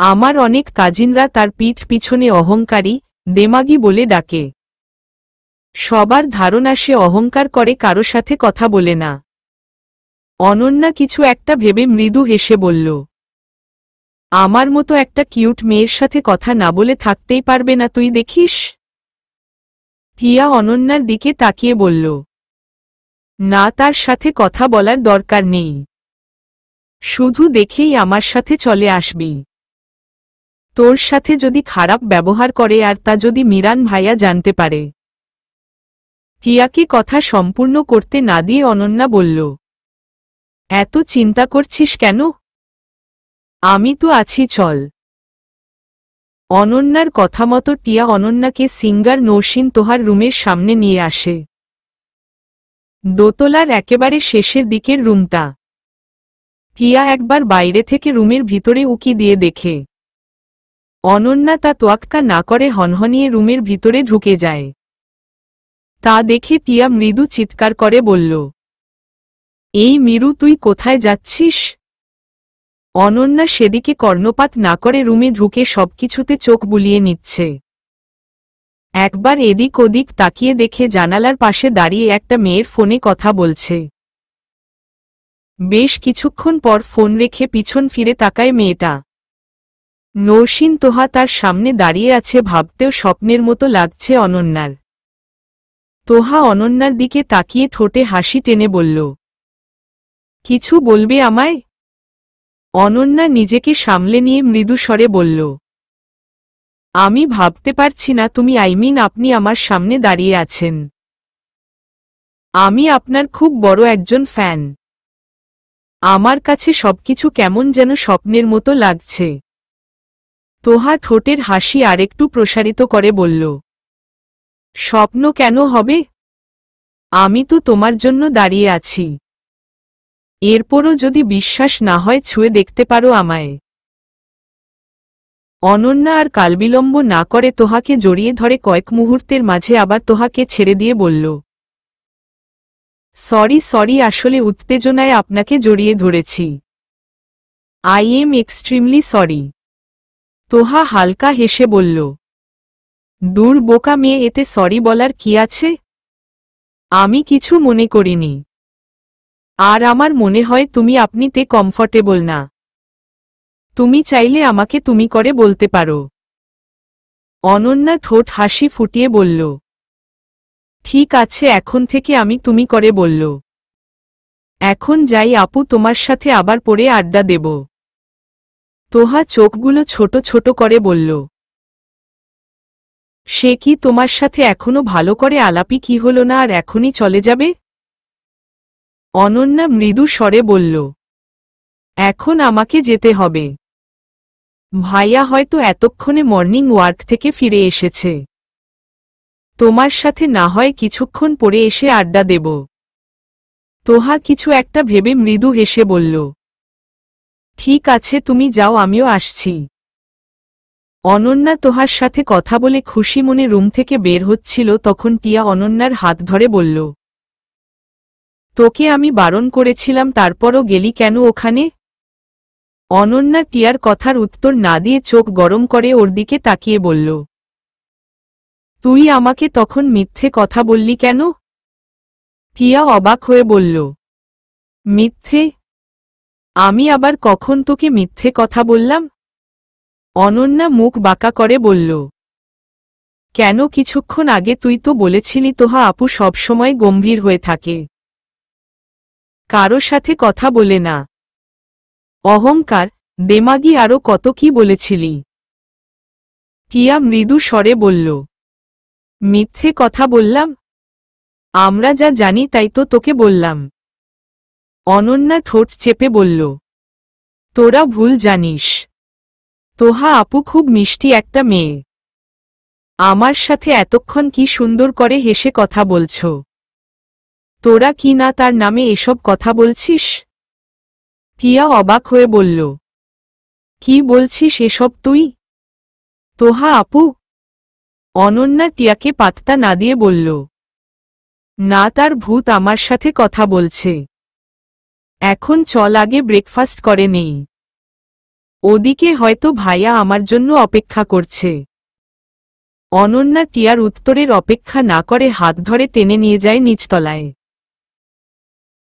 আমার অনেক কাজিনরা তার পিঠ পিছনে অহংকারী, দেমাগী বলে ডাকে। সবার ধারণা সে অহংকার করে, কারো সাথে কথা বলে না। অনন্যা কিছু একটা ভেবে মৃদু হেসে বলল, আমার মতো একটা কিউট মেয়ের সাথে কথা না বলে থাকতেই পারবে না তুই দেখিস। টিয়া অনন্যার দিকে তাকিয়ে বলল, না, তার সাথে কথা বলার দরকার নেই, শুধু দেখেই আমার সাথে চলে আসবি। তোর সাথে যদি খারাপ ব্যবহার করে আর তা যদি মিরান ভাইয়া জানতে পারে। টিয়াকে কথা সম্পূর্ণ করতে না দিয়ে অনন্যা বলল, এত চিন্তা করছিস কেন? আমি তো আছি, চল। অনন্যার কথা মতো টিয়া অনন্যাকে সিঙ্গার নৌশিন তোহার রুমের সামনে নিয়ে আসে। দোতলার একেবারে শেষের দিকের রুমটা। টিয়া একবার বাইরে থেকে রুমের ভিতরে উকি দিয়ে দেখে। অনন্যা তা তোয়াক্কা না করে হনহনিয়ে রুমের ভিতরে ঢুকে যায়। তা দেখে টিয়া মৃদু চিৎকার করে বলল, এই মিরু, তুই কোথায় যাচ্ছিস? অনন্যা সেদিকে কর্ণপাত না করে রুমে ঢুকে সবকিছুতে চোখ বুলিয়ে নিচ্ছে। একবার এদিক ওদিক তাকিয়ে দেখে জানালার পাশে দাঁড়িয়ে একটা মেয়ের ফোনে কথা বলছে। বেশ কিছুক্ষণ পর ফোন রেখে পিছন ফিরে তাকায় মেয়েটা। নৌশিন তোহা তার সামনে দাঁড়িয়ে আছে, ভাবতেও স্বপ্নের মতো লাগছে অনন্যার। তোহা অনন্যার দিকে তাকিয়ে ঠোঁটে হাসি টেনে বলল, কিছু বলবে আমায়? অনন্যা নিজেকে সামলে নিয়ে মৃদু স্বরে বলল, আমি ভাবতে পারছি না তুমি, আপনি আমার সামনে দাঁড়িয়ে আছেন। আমি আপনার খুব বড় একজন ফ্যান। আমার কাছে সবকিছু কেমন যেন স্বপ্নের মতো লাগছে। তোহা ঠোঁটের হাসি আরেকটু প্রসারিত করে বলল, স্বপ্ন কেন হবে? আমি তো তোমার জন্য দাঁড়িয়ে আছি। এরপরও যদি বিশ্বাস না হয় ছুঁয়ে দেখতে পারো আমায়। অনন্যা আর কালবিলম্ব না করে তোহাকে জড়িয়ে ধরে কয়েক মুহূর্তের মাঝে আবার তোহাকে ছেড়ে দিয়ে বলল, সরি আসলে উত্তেজনায় আপনাকে জড়িয়ে ধরেছি। I am extremely sorry. Toha হালকা হেসে বলল, দূর বোকা মেয়ে, এতে সরি বলার কি আছে? আমি কিছু মনে করিনি। আর আমার মনে হয় তুমি আপনিতে কমফর্টেবল না। তুমি চাইলে আমাকে তুমি করে বলতে পারো। অনন্যা ঠোঁট হাসি ফুটিয়ে বলল, ঠিক আছে, এখন থেকে আমি তুমি করে বলল। এখন যাই আপু, তোমার সাথে আবার পরে আড্ডা দেব। তোহা চোখগুলো ছোট ছোট করে বলল, সে কি, তোমার সাথে এখনো ভালো করে আলাপি কি হলো না আর এখনই চলে যাবে? অনন্যা মৃদু স্বরে বলল, এখন আমাকে যেতে হবে। ভাইয়া হয়তো এতক্ষণে মর্নিং ওয়ার্ক থেকে ফিরে এসেছে। তোমার সাথে না হয় কিছুক্ষণ পরে এসে আড্ডা দেব। তোহা কিছু একটা ভেবে মৃদু হেসে বলল, ঠিক আছে, তুমি যাও, আমিও আসছি। অনন্যা তোহার সাথে কথা বলে খুশি মনে রুম থেকে বের হচ্ছিল, তখন টিয়া অনন্যার হাত ধরে বলল, তোকে আমি বারণ করেছিলাম, তারপরও গেলি কেন ওখানে? অনন্যা টিয়ার কথার উত্তর না দিয়ে চোখ গরম করে ওর দিকে তাকিয়ে বলল, তুই আমাকে তখন মিথ্যে কথা বললি কেন? টিয়া অবাক হয়ে বলল, মিথ্যে? আমি আবার কখন তোকে মিথ্যে কথা বললাম? অনন্যা মুখ বাঁকা করে বলল, কেন, কিছুক্ষণ আগে তুই তো বলেছিলি তোহা আপু সবসময় গম্ভীর হয়ে থাকে, কারো সাথে কথা বলে না, অহংকার, দেমাগি, আরও কত কি বলেছিলি। টিয়া মৃদু স্বরে বলল, মিথ্যে কথা বললাম? আমরা যা জানি তাই তো তোকে বললাম। অনন্যা ঠোঁট চেপে বলল, তোরা ভুল জানিস। তোহা আপু খুব মিষ্টি একটা মেয়ে। আমার সাথে এতক্ষণ কি সুন্দর করে হেসে কথা বলছ। তোরা কি না তার নামে এসব কথা বলছিস? টিয়া অবাক হয়ে বলল, কি বলছিস এসব তুই? তোহা আপু? অনন্যা টিয়াকে পাত্তা না দিয়ে বলল, না, তার ভূত আমার সাথে কথা বলছে। এখন চল, আগে ব্রেকফাস্ট করে নেই। ওদিকে হয়তো ভাইয়া আমার জন্য অপেক্ষা করছে। অনন্যা টিয়ার উত্তরের অপেক্ষা না করে হাত ধরে টেনে নিয়ে যায় নিচতলায়।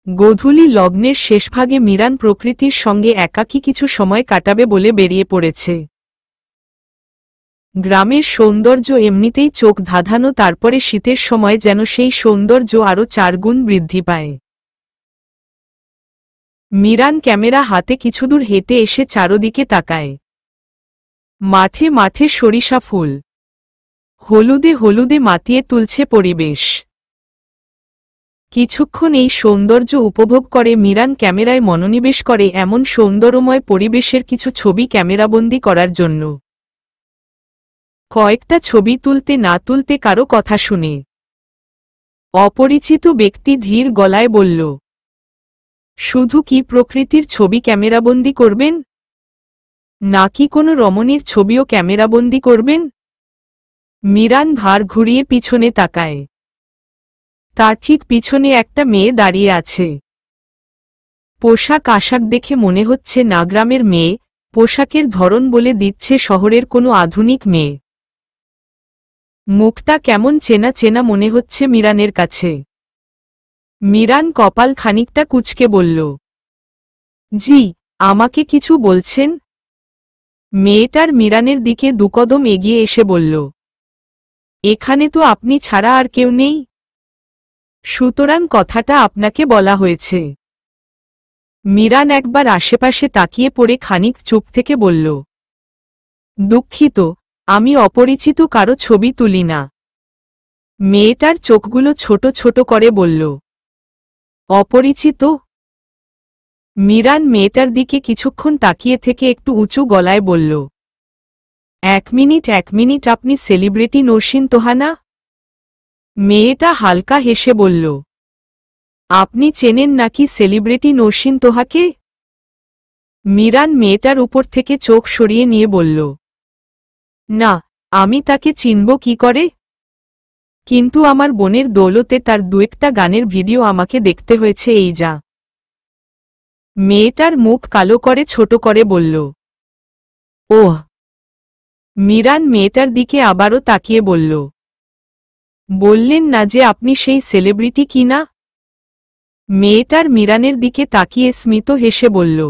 গোধূলি লগ্নের শেষভাগে মিরান প্রকৃতির সঙ্গে একাকী কিছু সময় কাটাবে বলে বেরিয়ে পড়েছে। গ্রামের সৌন্দর্য এমনিতেই চোখ ধাঁধানো, তারপরে শীতের সময় যেন সেই সৌন্দর্য আরও 4 গুণ বৃদ্ধি পায়। মিরান ক্যামেরা হাতে কিছুদূর হেঁটে এসে চারদিকে তাকায়। মাঠে মাঠে সরিষা ফুল হলুদে হলুদে মাতিয়ে তুলছে পরিবেশ। কিছুক্ষণ এই সৌন্দর্য উপভোগ করে মিরান ক্যামেরায় মনোনিবেশ করে এমন সৌন্দর্যময় পরিবেশের কিছু ছবি ক্যামেরাবন্দি করার জন্য। কয়েকটা ছবি তুলতে না তুলতে কারো কথা শুনে অপরিচিত ব্যক্তি ধীর গলায় বলল, শুধু কি প্রকৃতির ছবি ক্যামেরাবন্দি করবেন, নাকি কোনো রমণীর ছবিও ক্যামেরাবন্দি করবেন? মিরান ঘাড় ঘুরিয়ে পিছনে তাকায়। তার ঠিক পিছনে একটা মেয়ে দাঁড়িয়ে আছে। পোশাক আশাক দেখে মনে হচ্ছে না গ্রামের মেয়ে, পোশাকের ধরন বলে দিচ্ছে শহরের কোনো আধুনিক মেয়ে। মুখটা কেমন চেনা চেনা মনে হচ্ছে মিরানের কাছে। মিরান কপাল খানিকটা কুঁচকে বলল, জি, আমাকে কিছু বলছেন? মেয়েটার মিরানের দিকে দুকদম এগিয়ে এসে বলল, এখানে তো আপনি ছাড়া আর কেউ নেই, সুতরাং কথাটা আপনাকে বলা হয়েছে। মিরান একবার আশেপাশে তাকিয়ে পড়ে খানিক চুপ থেকে বলল, দুঃখিত, আমি অপরিচিত কারো ছবি তুলি না। মেয়েটার চোখগুলো ছোট ছোট করে বলল, অপরিচিত? মিরান মেয়েটার দিকে কিছুক্ষণ তাকিয়ে থেকে একটু উঁচু গলায় বলল, এক মিনিট, আপনি সেলিব্রিটি নরসিন তোহা না? মেয়েটা হালকা হেসে বলল, আপনি চেনেন নাকি সেলিব্রিটি নৌশিন তোহাকে? মিরান মেয়েটার উপর থেকে চোখ সরিয়ে নিয়ে বলল, না, আমি তাকে চিনব কি করে? কিন্তু আমার বোনের দৌলতে তার একটা গানের ভিডিও আমাকে দেখতে হয়েছে এই যা। মেয়েটার মুখ কালো করে ছোট করে বলল, ওহ। মিরান মেয়েটার দিকে আবারও তাকিয়ে বলল, বললেন না যে আপনি সেই সেলিব্রিটি কিনা? মেয়েটার মিরানের দিকে তাকিয়ে স্মিত হেসে বলল,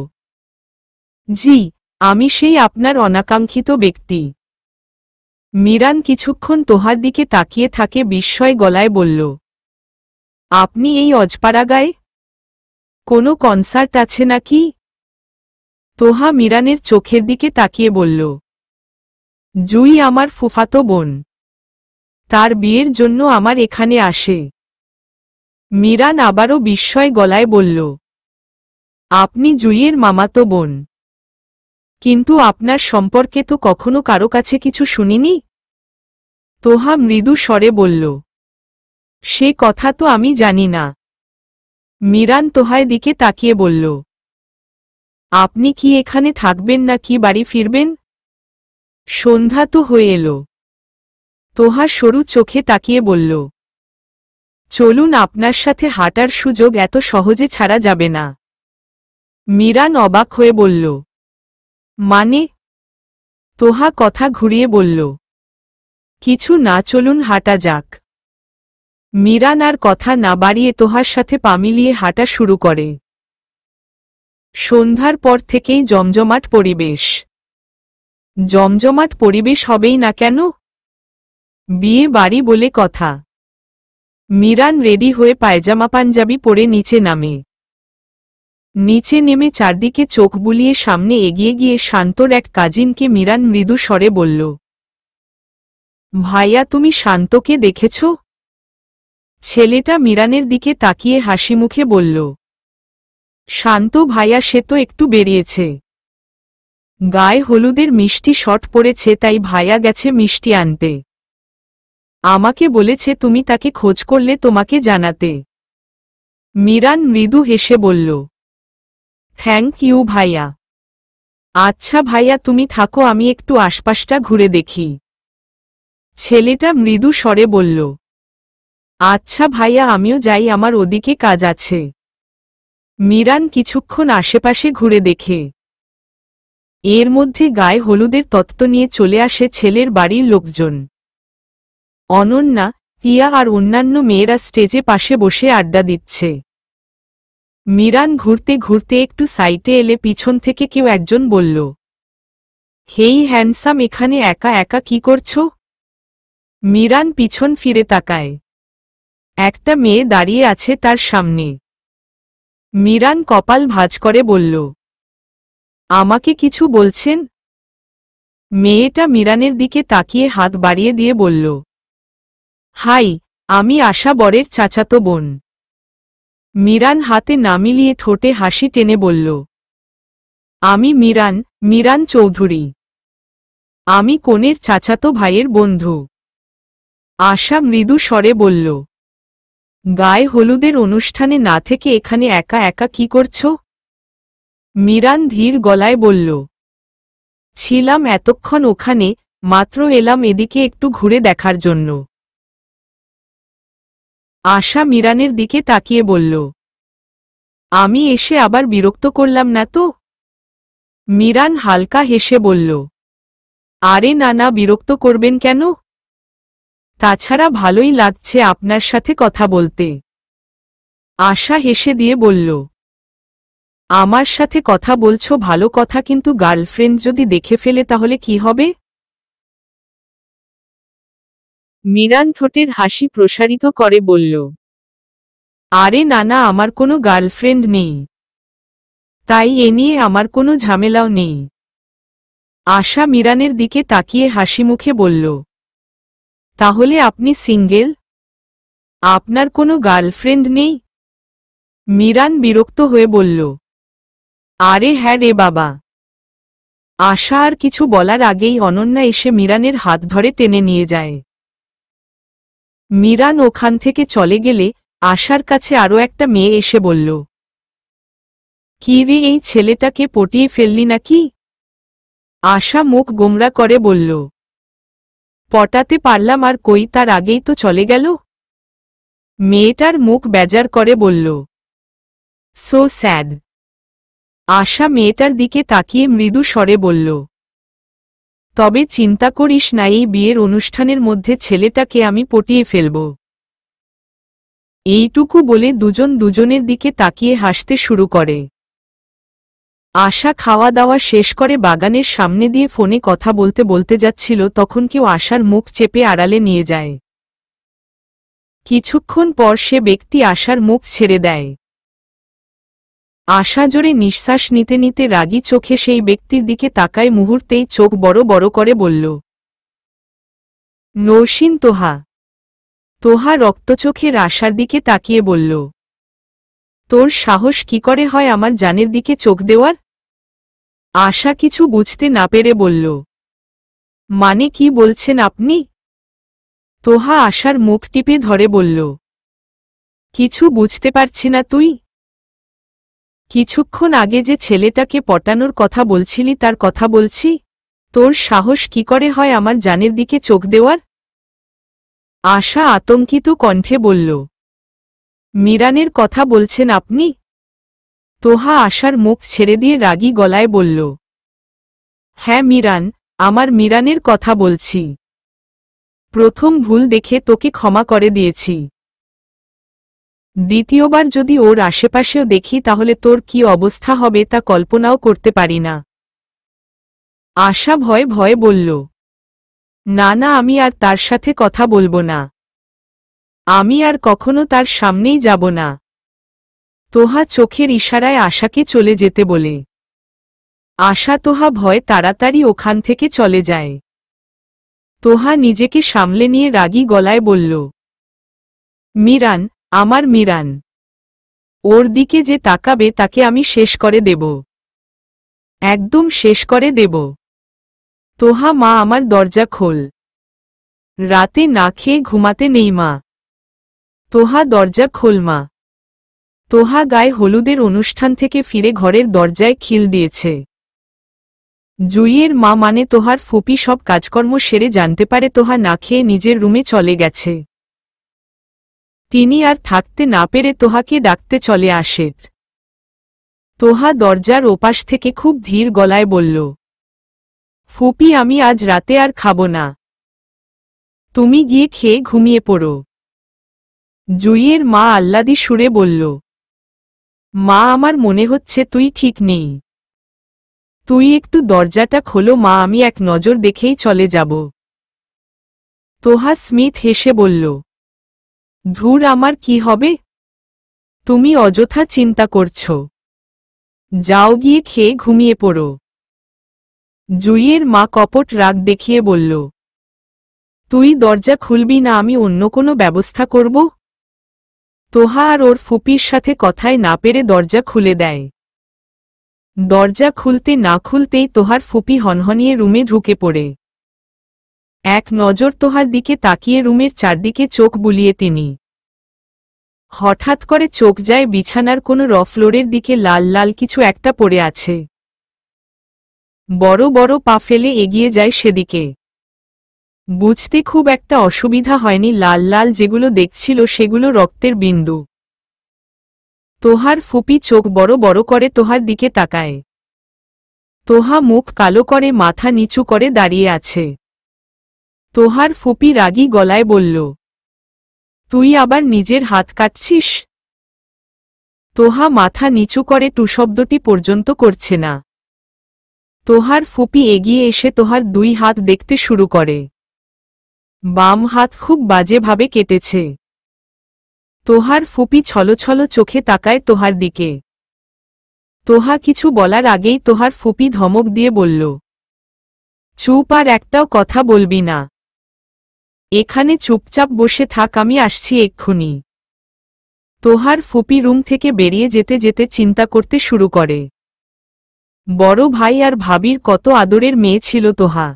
জি, আমি সেই আপনার অনাকাঙ্ক্ষিত ব্যক্তি। মিরান কিছুক্ষণ তোহার দিকে তাকিয়ে থাকে বিস্ময় গলায় বলল, আপনি এই অজপাড়াগায়? কোনো কনসার্ট আছে নাকি? তোহা মিরানের চোখের দিকে তাকিয়ে বলল, জুই আমার ফুফাতো বোন। তার বিয়ের জন্য আমার এখানে আসে। মিরান আবারও বিস্ময় গলায় বলল, আপনি জুইয়ের মামাতো বোন? কিন্তু আপনার সম্পর্কে তো কখনো কারো কাছে কিছু শুনিনি। তোহা মৃদু স্বরে বলল, সে কথা তো আমি জানি না। মিরান তোহার দিকে তাকিয়ে বলল, আপনি কি এখানে থাকবেন নাকি বাড়ি ফিরবেন? সন্ধ্যা তো হয়ে এলো। তোহা সরু চোখে তাকিয়ে বলল, চলুন, আপনার সাথে হাঁটার সুযোগ এত সহজে ছাড়া যাবে না। মিরান অবাক হয়ে বলল, মানে? তোহা কথা ঘুরিয়ে বলল, কিছু না, চলুন হাঁটা যাক। মিরান আর কথা না বাড়িয়ে তোহার সাথে পা মিলিয়ে হাঁটা শুরু করে। সন্ধ্যার পর থেকেই জমজমাট পরিবেশ। জমজমাট পরিবেশ হবেই না কেন? বিয়ে বাড়ি বলে কথা। মিরান রেডি হয়ে পায়জামা পাঞ্জাবি পরে নিচে নামে। নিচে নেমে চারদিকে চোখ বুলিয়ে সামনে এগিয়ে গিয়ে শান্তর এক কাজিনকে মিরান মৃদু স্বরে বলল, ভাইয়া, তুমি শান্তকে দেখেছ? ছেলেটা মিরানের দিকে তাকিয়ে হাসি মুখে বলল, শান্ত ভাইয়া, সে তো একটু বেরিয়েছে। গায়ে হলুদের মিষ্টি শট পড়েছে, তাই ভাইয়া গেছে মিষ্টি আনতে। আমাকে বলেছে তুমি তাকে খোঁজ করলে তোমাকে জানাতে। মিরান মৃদু হেসে বলল, থ্যাংক ইউ ভাইয়া। আচ্ছা ভাইয়া, তুমি থাকো, আমি একটু আশপাশটা ঘুরে দেখি। ছেলেটা মৃদু স্বরে বলল, আচ্ছা ভাইয়া, আমিও যাই, আমার ওদিকে কাজ আছে। মিরান কিছুক্ষণ আশেপাশে ঘুরে দেখে। এর মধ্যে গায়ে হলুদের তত্ত্ব নিয়ে চলে আসে ছেলের বাড়ির লোকজন। অনন্যা, টিয়া আর অন্যান্য মেয়েরা স্টেজে পাশে বসে আড্ডা দিচ্ছে। মিরান ঘুরতে ঘুরতে একটু সাইটে এলে পিছন থেকে কেউ একজন বলল, হেই হ্যান্ডসাম, এখানে একা একা কি করছো? মিরান পিছন ফিরে তাকায়। একটা মেয়ে দাঁড়িয়ে আছে তার সামনে। মিরান কপাল ভাঁজ করে বলল, আমাকে কিছু বলছেন? মেয়েটা মিরানের দিকে তাকিয়ে হাত বাড়িয়ে দিয়ে বলল, হাই, আমি আশা বরের চাচাতো বোন। মিরান হাতে না মিলিয়ে ঠোঁটে হাসি টেনে বলল, আমি মিরান, মিরান চৌধুরী। আমি কনের চাচাতো ভাইয়ের বন্ধু। আশা মৃদু স্বরে বলল, গায়ে হলুদের অনুষ্ঠানে না থেকে এখানে একা একা কি করছো? মিরান ধীর গলায় বলল, ছিলাম এতক্ষণ ওখানে, মাত্র এলাম এদিকে একটু ঘুরে দেখার জন্য। আশা মিরানের দিকে তাকিয়ে বলল, আমি এসে আবার বিরক্ত করলাম না তো? মিরান হালকা হেসে বলল, আরে না না, বিরক্ত করবেন কেন? তাছাড়া ভালোই লাগছে আপনার সাথে কথা বলতে। আশা হেসে দিয়ে বলল, আমার সাথে কথা বলছো ভালো কথা, কিন্তু গার্লফ্রেন্ড যদি দেখে ফেলে তাহলে কি হবে? মিরান ঠোঁটের হাসি প্রসারিত করে বলল, আরে না না, আমার কোনো গার্লফ্রেন্ড নেই, তাই এ নিয়ে আমার কোনো ঝামেলাও নেই। আশা মিরানের দিকে তাকিয়ে হাসি মুখে বলল, তাহলে আপনি সিঙ্গেল? আপনার কোনো গার্লফ্রেন্ড নেই? মিরান বিরক্ত হয়ে বলল, আরে হ্যাঁ রে বাবা। আশা আর কিছু বলার আগেই অনন্যা এসে মিরানের হাত ধরে টেনে নিয়ে যায়। মিরান ওখান থেকে চলে গেলে আশার কাছে আরও একটা মেয়ে এসে বলল, কি রে, এই ছেলেটাকে পটিয়ে ফেললি নাকি? আশা মুখ গোমরা করে বলল, পটাতে পারলাম, আর কই, তার আগেই তো চলে গেল। মেয়েটার মুখ বেজার করে বলল, সো স্যাড। আশা মেয়েটার দিকে তাকিয়ে মৃদু স্বরে বলল, তবে চিন্তা করিস না, এই বিয়ের অনুষ্ঠানের মধ্যে ছেলেটাকে আমি পটিয়ে ফেলব। এইটুকু বলে দুজন দুজনের দিকে তাকিয়ে হাসতে শুরু করে। আশা খাওয়া দাওয়া শেষ করে বাগানের সামনে দিয়ে ফোনে কথা বলতে বলতে যাচ্ছিল, তখন কেউ আশার মুখ চেপে আড়ালে নিয়ে যায়। কিছুক্ষণ পর সে ব্যক্তি আশার মুখ ছেড়ে দেয়। আশা জোরে নিঃশ্বাস নিতে নিতে রাগী চোখে সেই ব্যক্তির দিকে তাকায়, মুহূর্তেই চোখ বড় বড় করে বলল, নৌসিন তোহা। তোহা রক্তচোখের আশার দিকে তাকিয়ে বলল, তোর সাহস কি করে হয় আমার জানের দিকে চোখ দেওয়ার? আশা কিছু বুঝতে না পেরে বলল, মানে কি বলছেন আপনি? তোহা আশার মুখ টিপে ধরে বলল, কিছু বুঝতে পারছি না তুই? কিছুক্ষণ আগে যে ছেলেটাকে পটানোর কথা বলছিলি তার কথা বলছি। তোর সাহস কি করে হয় আমার জানের দিকে চোখ দেওয়ার? আশা আতঙ্কিত কণ্ঠে বলল, মিরানের কথা বলছেন আপনি? তোহা আশার মুখ ছেড়ে দিয়ে রাগী গলায় বলল, হ্যাঁ মিরান, আমার মিরানের কথা বলছি। প্রথম ভুল দেখে তোকে ক্ষমা করে দিয়েছি, দ্বিতীয়বার যদি ওর আশেপাশেও দেখি তাহলে তোর কি অবস্থা হবে তা কল্পনাও করতে পারি না। আশা ভয়ে ভয়ে বলল, না না, আমি আর তার সাথে কথা বলবো না, আমি আর কখনো তার সামনেই যাব না। তোহা চোখের ইশারায় আশাকে চলে যেতে বলে। আশা তোহা ভয়ে তাড়াতাড়ি ওখান থেকে চলে যায়। তোহা নিজেকে সামলে নিয়ে রাগী গলায় বলল, মিরান, আমার মিরান, ওর দিকে যে তাকাবে তাকে আমি শেষ করে দেব, একদম শেষ করে দেব। তোহা মা, আমার দরজা খোল, রাতে না খেয়ে ঘুমাতে নেই মা, তোহা দরজা খোল মা। তোহা গায়ে হলুদের অনুষ্ঠান থেকে ফিরে ঘরের দরজায় খিল দিয়েছে। জুইয়ের মা মানে তোহার ফুপি সব কাজকর্ম সেরে জানতে পারে তোহা না খেয়ে নিজের রুমে চলে গেছে। তিনি আর থাকতে না পেরে তোহাকে ডাকতে চলে আসে। তোহা দরজার ওপাশ থেকে খুব ধীর গলায় বলল, ফুপি, আমি আজ রাতে আর খাব না, তুমি গিয়ে খেয়ে ঘুমিয়ে পড়ো। জুইয়ের মা আহ্লাদি সুরে বলল, মা, আমার মনে হচ্ছে তুই ঠিক নেই, তুই একটু দরজাটা খোলো মা, আমি এক নজর দেখেই চলে যাব। তোহা স্মিথ হেসে বলল, ধুর, আমার কি হবে? তুমি অযথা চিন্তা করছ, যাও গিয়ে খেয়ে ঘুমিয়ে পড়ো। জুইয়ের মা কপট রাগ দেখিয়ে বলল, তুই দরজা খুলবি না, আমি অন্য কোনো ব্যবস্থা করব। তোহা আর ওর ফুপির সাথে কথায় না পেরে দরজা খুলে দেয়। দরজা খুলতে না খুলতেই তোহার ফুপি হনহনিয়ে রুমে ঢুকে পড়ে। এক নজর তোহার দিকে তাকিয়ে রুমের চারদিকে চোখ বুলিয়ে তিনি হঠাৎ করে চোখ যায় বিছানার কোনো ফ্লোরের দিকে, লাল লাল কিছু একটা পড়ে আছে। বড় বড় পা ফেলে এগিয়ে যায় সেদিকে। বুঝতে খুব একটা অসুবিধা হয়নি, লাল লাল যেগুলো দেখছিল সেগুলো রক্তের বিন্দু। তোহার ফুপি চোখ বড় বড় করে তোহার দিকে তাকায়। তোহা মুখ কালো করে মাথা নিচু করে দাঁড়িয়ে আছে। তোহার ফুপি রাগী গলায় বলল, তুই আবার নিজের হাত কাটছিস? তোহা মাথা নিচু করে টু শব্দটি পর্যন্ত করছে না। তোহার ফুপি এগিয়ে এসে তোহার দুই হাত দেখতে শুরু করে। বাম হাত খুব বাজেভাবে কেটেছে। তোহার ফুপি ছলছল চোখে তাকায় তোহার দিকে। তোহা কিছু বলার আগেই তোহার ফুপি ধমক দিয়ে বলল, চুপ, আর একটাও কথা বলবি না, এখানে চুপচাপ বসে থাক, আমি আসছি এক্ষুনি। তোহার ফুপি রুম থেকে বেরিয়ে যেতে যেতে চিন্তা করতে শুরু করে। বড় ভাই আর ভাবির কত আদরের মেয়ে ছিল তোহা।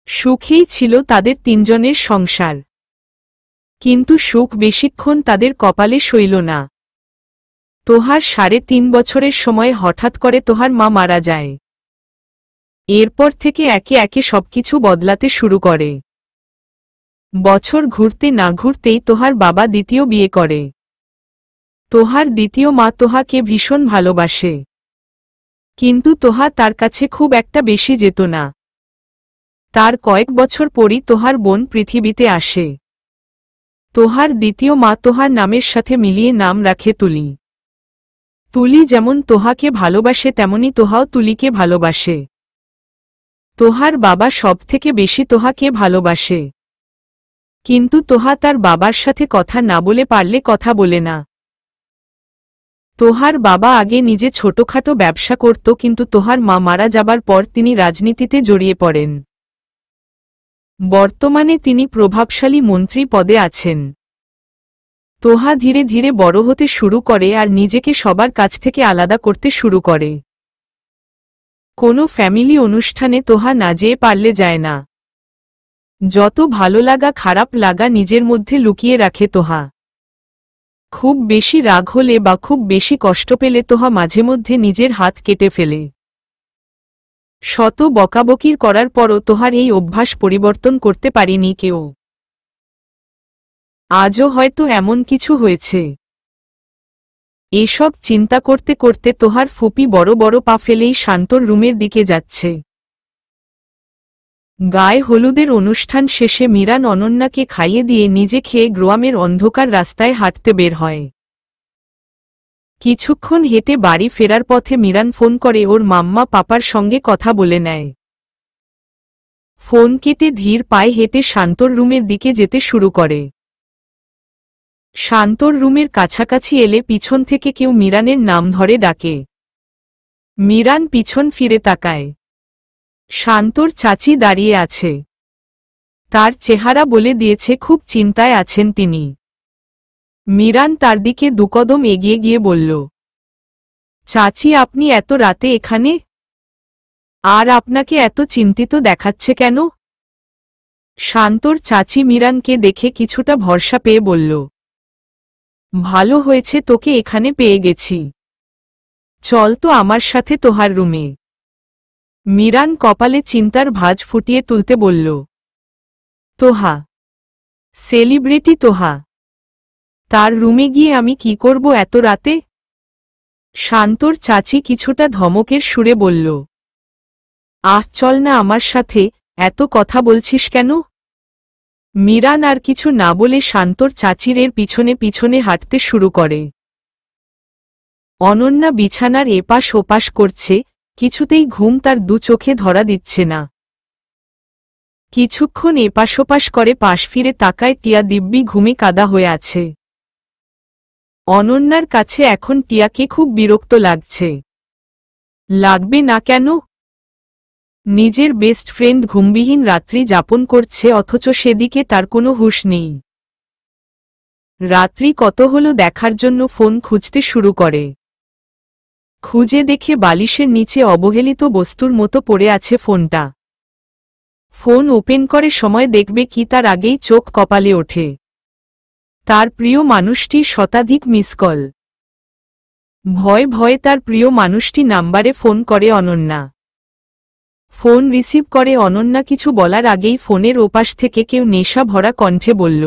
সুখেই ছিল তাদের তিনজনের সংসার। কিন্তু সুখ বেশিক্ষণ তাদের কপালে সইল না। তোহার 3.5 বছরের সময় হঠাৎ করে তোহার মা মারা যায়। এরপর থেকে একে একে সবকিছু বদলাতে শুরু করে। বছর ঘুরতে না ঘুরতেই তোহার বাবা দ্বিতীয় বিয়ে করে। তোহার দ্বিতীয় মা তোহাকে ভীষণ ভালোবাসে, কিন্তু তোহা তার কাছে খুব একটা বেশি যেত না। তার কয়েক বছর পরই তোহার বোন পৃথিবীতে আসে। তোহার দ্বিতীয় মা তোহার নামের সাথে মিলিয়ে নাম রাখে তুলি। তুলি যেমন তোহাকে ভালোবাসে তেমনি তোহাও তুলিকে ভালোবাসে। তোহার বাবা সবথেকে বেশি তোহাকে ভালোবাসে, কিন্তু তোহা তার বাবার সাথে কথা না বলে পারলে কথা বলে না। তোহার বাবা আগে নিজে ছোটখাটো ব্যবসা করত, কিন্তু তোহার মা মারা যাবার পর তিনি রাজনীতিতে জড়িয়ে পড়েন। বর্তমানে তিনি প্রভাবশালী মন্ত্রী পদে আছেন। তোহা ধীরে ধীরে বড় হতে শুরু করে আর নিজেকে সবার কাছ থেকে আলাদা করতে শুরু করে। কোনো ফ্যামিলি অনুষ্ঠানে তোহা না যেয়ে পারলে যায় না। যত ভালো লাগা খারাপ লাগা নিজের মধ্যে লুকিয়ে রাখে তোহা। খুব বেশি রাগ হলে বা খুব বেশি কষ্ট পেলে তোহা মাঝে মধ্যে নিজের হাত কেটে ফেলে। শত বকাবকির করার পরও তোহার এই অভ্যাস পরিবর্তন করতে পারেনি কেউ। আজও হয়তো এমন কিছু হয়েছে। এসব চিন্তা করতে করতে তোহার ফুপি বড় বড় পা ফেলেই শান্তর রুমের দিকে যাচ্ছে। গায়ে হলুদের অনুষ্ঠান শেষে মিরান অনন্যাকে খাইয়ে দিয়ে নিজে খেয়ে গ্রামের অন্ধকার রাস্তায় হাঁটতে বের হয়। কিছুক্ষণ হেঁটে বাড়ি ফেরার পথে মিরান ফোন করে ওর মাম্মা পাপার সঙ্গে কথা বলে নেয়। ফোন কেটে ধীর পায়ে হেঁটে শান্তর রুমের দিকে যেতে শুরু করে। শান্তর রুমের কাছাকাছি এলে পিছন থেকে কেউ মিরানের নাম ধরে ডাকে। মিরান পিছন ফিরে তাকায়। শান্তর চাচি দাঁড়িয়ে আছে। তার চেহারা বলে দিয়েছে খুব চিন্তায় আছেন তিনি। মিরান তার দিকে দুকদম এগিয়ে গিয়ে বলল, চাচি আপনি এত রাতে এখানে? আর আপনাকে এত চিন্তিত দেখাচ্ছে কেন? শান্তর চাচি মিরানকে দেখে কিছুটা ভরসা পেয়ে বলল, ভালো হয়েছে তোকে এখানে পেয়ে গেছি। চল তো আমার সাথে তোহার রুমে। মিরান কপালে চিন্তার ভাঁজ ফুটিয়ে তুলতে বলল, তোহা? সেলিব্রিটি তোহা? তার রুমে গিয়ে আমি কি করব এত রাতে? শান্তর চাচি কিছুটা ধমকের সুরে বলল, আহ চল না আমার সাথে, এত কথা বলছিস কেন? মিরান আর কিছু না বলে শান্তর চাচির এর পিছনে পিছনে হাঁটতে শুরু করে। অনন্যা বিছানার এপাশ ওপাশ করছে, কিছুতেই ঘুম তার দু চোখে ধরা দিচ্ছে না। কিছুক্ষণ এপাশ ওপাশ করে পাশ ফিরে তাকায়, টিয়া দিব্যি ঘুমে কাদা হয়ে আছে। অনন্যার কাছে এখন টিয়াকে খুব বিরক্ত লাগছে। লাগবে না কেন? নিজের বেস্ট ফ্রেন্ড ঘুমবিহীন রাত্রি যাপন করছে, অথচ সেদিকে তার কোনো হুঁশ নেই। রাত্রি কত হলো দেখার জন্য ফোন খুঁজতে শুরু করে। খুঁজে দেখে বালিশের নিচে অবহেলিত বস্তুর মতো পড়ে আছে ফোনটা। ফোন ওপেন করে সময় দেখবে কি তার আগেই চোখ কপালে ওঠে। তার প্রিয় মানুষটির শতাধিক মিস কল। ভয়ে ভয়ে তার প্রিয় মানুষটি নাম্বারে ফোন করে অনন্যা। ফোন রিসিভ করে অনন্যা কিছু বলার আগেই ফোনের ওপাশ থেকে কেউ নেশা ভরা কণ্ঠে বলল,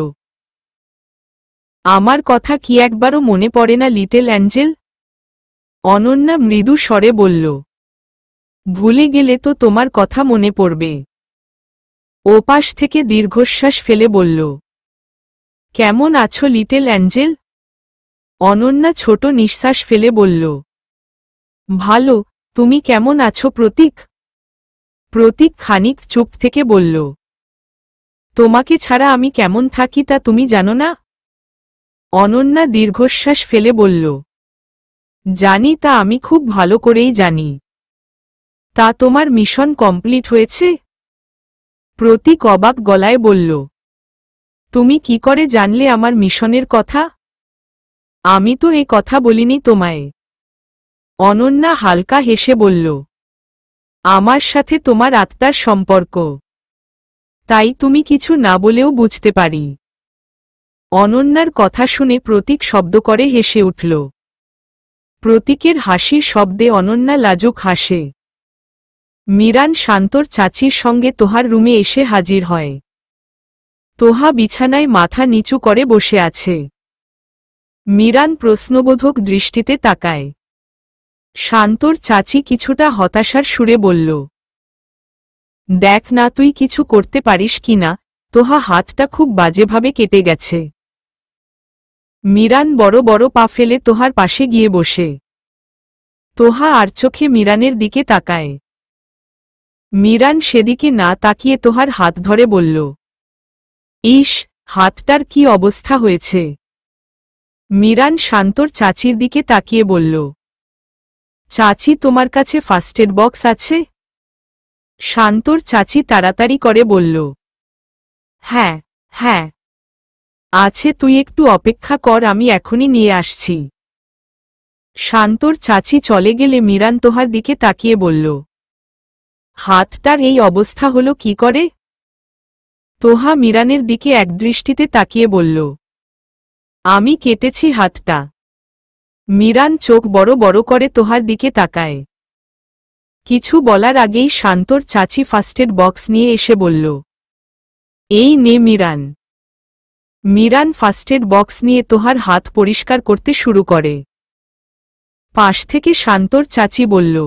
আমার কথা কি একবারও মনে পড়ে না লিটল অ্যাঞ্জেল? অনন্যা মৃদু স্বরে বলল, ভুলে গেলে তো তোমার কথা মনে পড়বে। ওপাশ থেকে দীর্ঘশ্বাস ফেলে বলল, কেমন আছো লিটল অ্যাঞ্জেল? অনন্যা ছোট নিঃশ্বাস ফেলে বলল, ভালো, তুমি কেমন আছো প্রতীক? প্রতীক খানিক চুপ থেকে বলল, তোমাকে ছাড়া আমি কেমন থাকি তা তুমি জানো না? অনন্যা দীর্ঘশ্বাস ফেলে বলল, জানি, তা আমি খুব ভালো করেই জানি। তা তোমার মিশন কমপ্লিট হয়েছে? প্রতীক অবাক গলায় বলল, তুমি কি করে জানলে আমার মিশনের কথা? আমি তো এ কথা বলিনি তোমায়। অনন্যা হালকা হেসে বলল, আমার সাথে তোমার আত্মার সম্পর্ক, তাই তুমি কিছু না বলেও বুঝতে পারি। অনন্যার কথা শুনে প্রতীক শব্দ করে হেসে উঠল। প্রতীকের হাসির শব্দে অনন্যা লাজুক হাসে। মীরান শান্তর চাচির সঙ্গে তোহার রুমে এসে হাজির হয়। তোহা বিছানায় মাথা নিচু করে বসে আছে। মীরান প্রশ্নবোধক দৃষ্টিতে তাকায়। শান্তর চাচি কিছুটা হতাশার সুরে বলল, দেখ না তুই কিছু করতে পারিস কিনা, তোহা হাতটা খুব বাজেভাবে কেটে গেছে। মীরান বড় বড় পা ফেলে তোহার পাশে গিয়ে বসে। তোহা আর চোখে মীরানের দিকে তাকায়। মীরান সেদিকে না তাকিয়ে তোহার হাত ধরে বলল, ইস, হাতটার কি অবস্থা হয়েছে। মীরান শান্তর চাচির দিকে তাকিয়ে বলল, চাচি তোমার কাছে ফার্স্ট এড বক্স আছে? শান্তর চাচি তাড়াতাড়ি করে বলল, হ্যাঁ হ্যাঁ আছে, তুই একটু অপেক্ষা কর, আমি এখনই নিয়ে আসছি। শান্তর চাচি চলে গেলে মীরান তোহার দিকে তাকিয়ে বলল, হাতটার এই অবস্থা হলো কি করে? তোহা মীরানের দিকে একদৃষ্টিতে তাকিয়ে বলল, আমি কেটেছি হাতটা। মীরান চোখ বড় বড় করে তোহার দিকে তাকায়। কিছু বলার আগেই শান্তর চাচি ফার্স্ট এড বক্স নিয়ে এসে বলল, এই নে মীরান। মীরান ফার্স্ট এড বক্স নিয়ে তোহার হাত পরিষ্কার করতে শুরু করে। পাশ থেকে শান্তর চাচি বলল,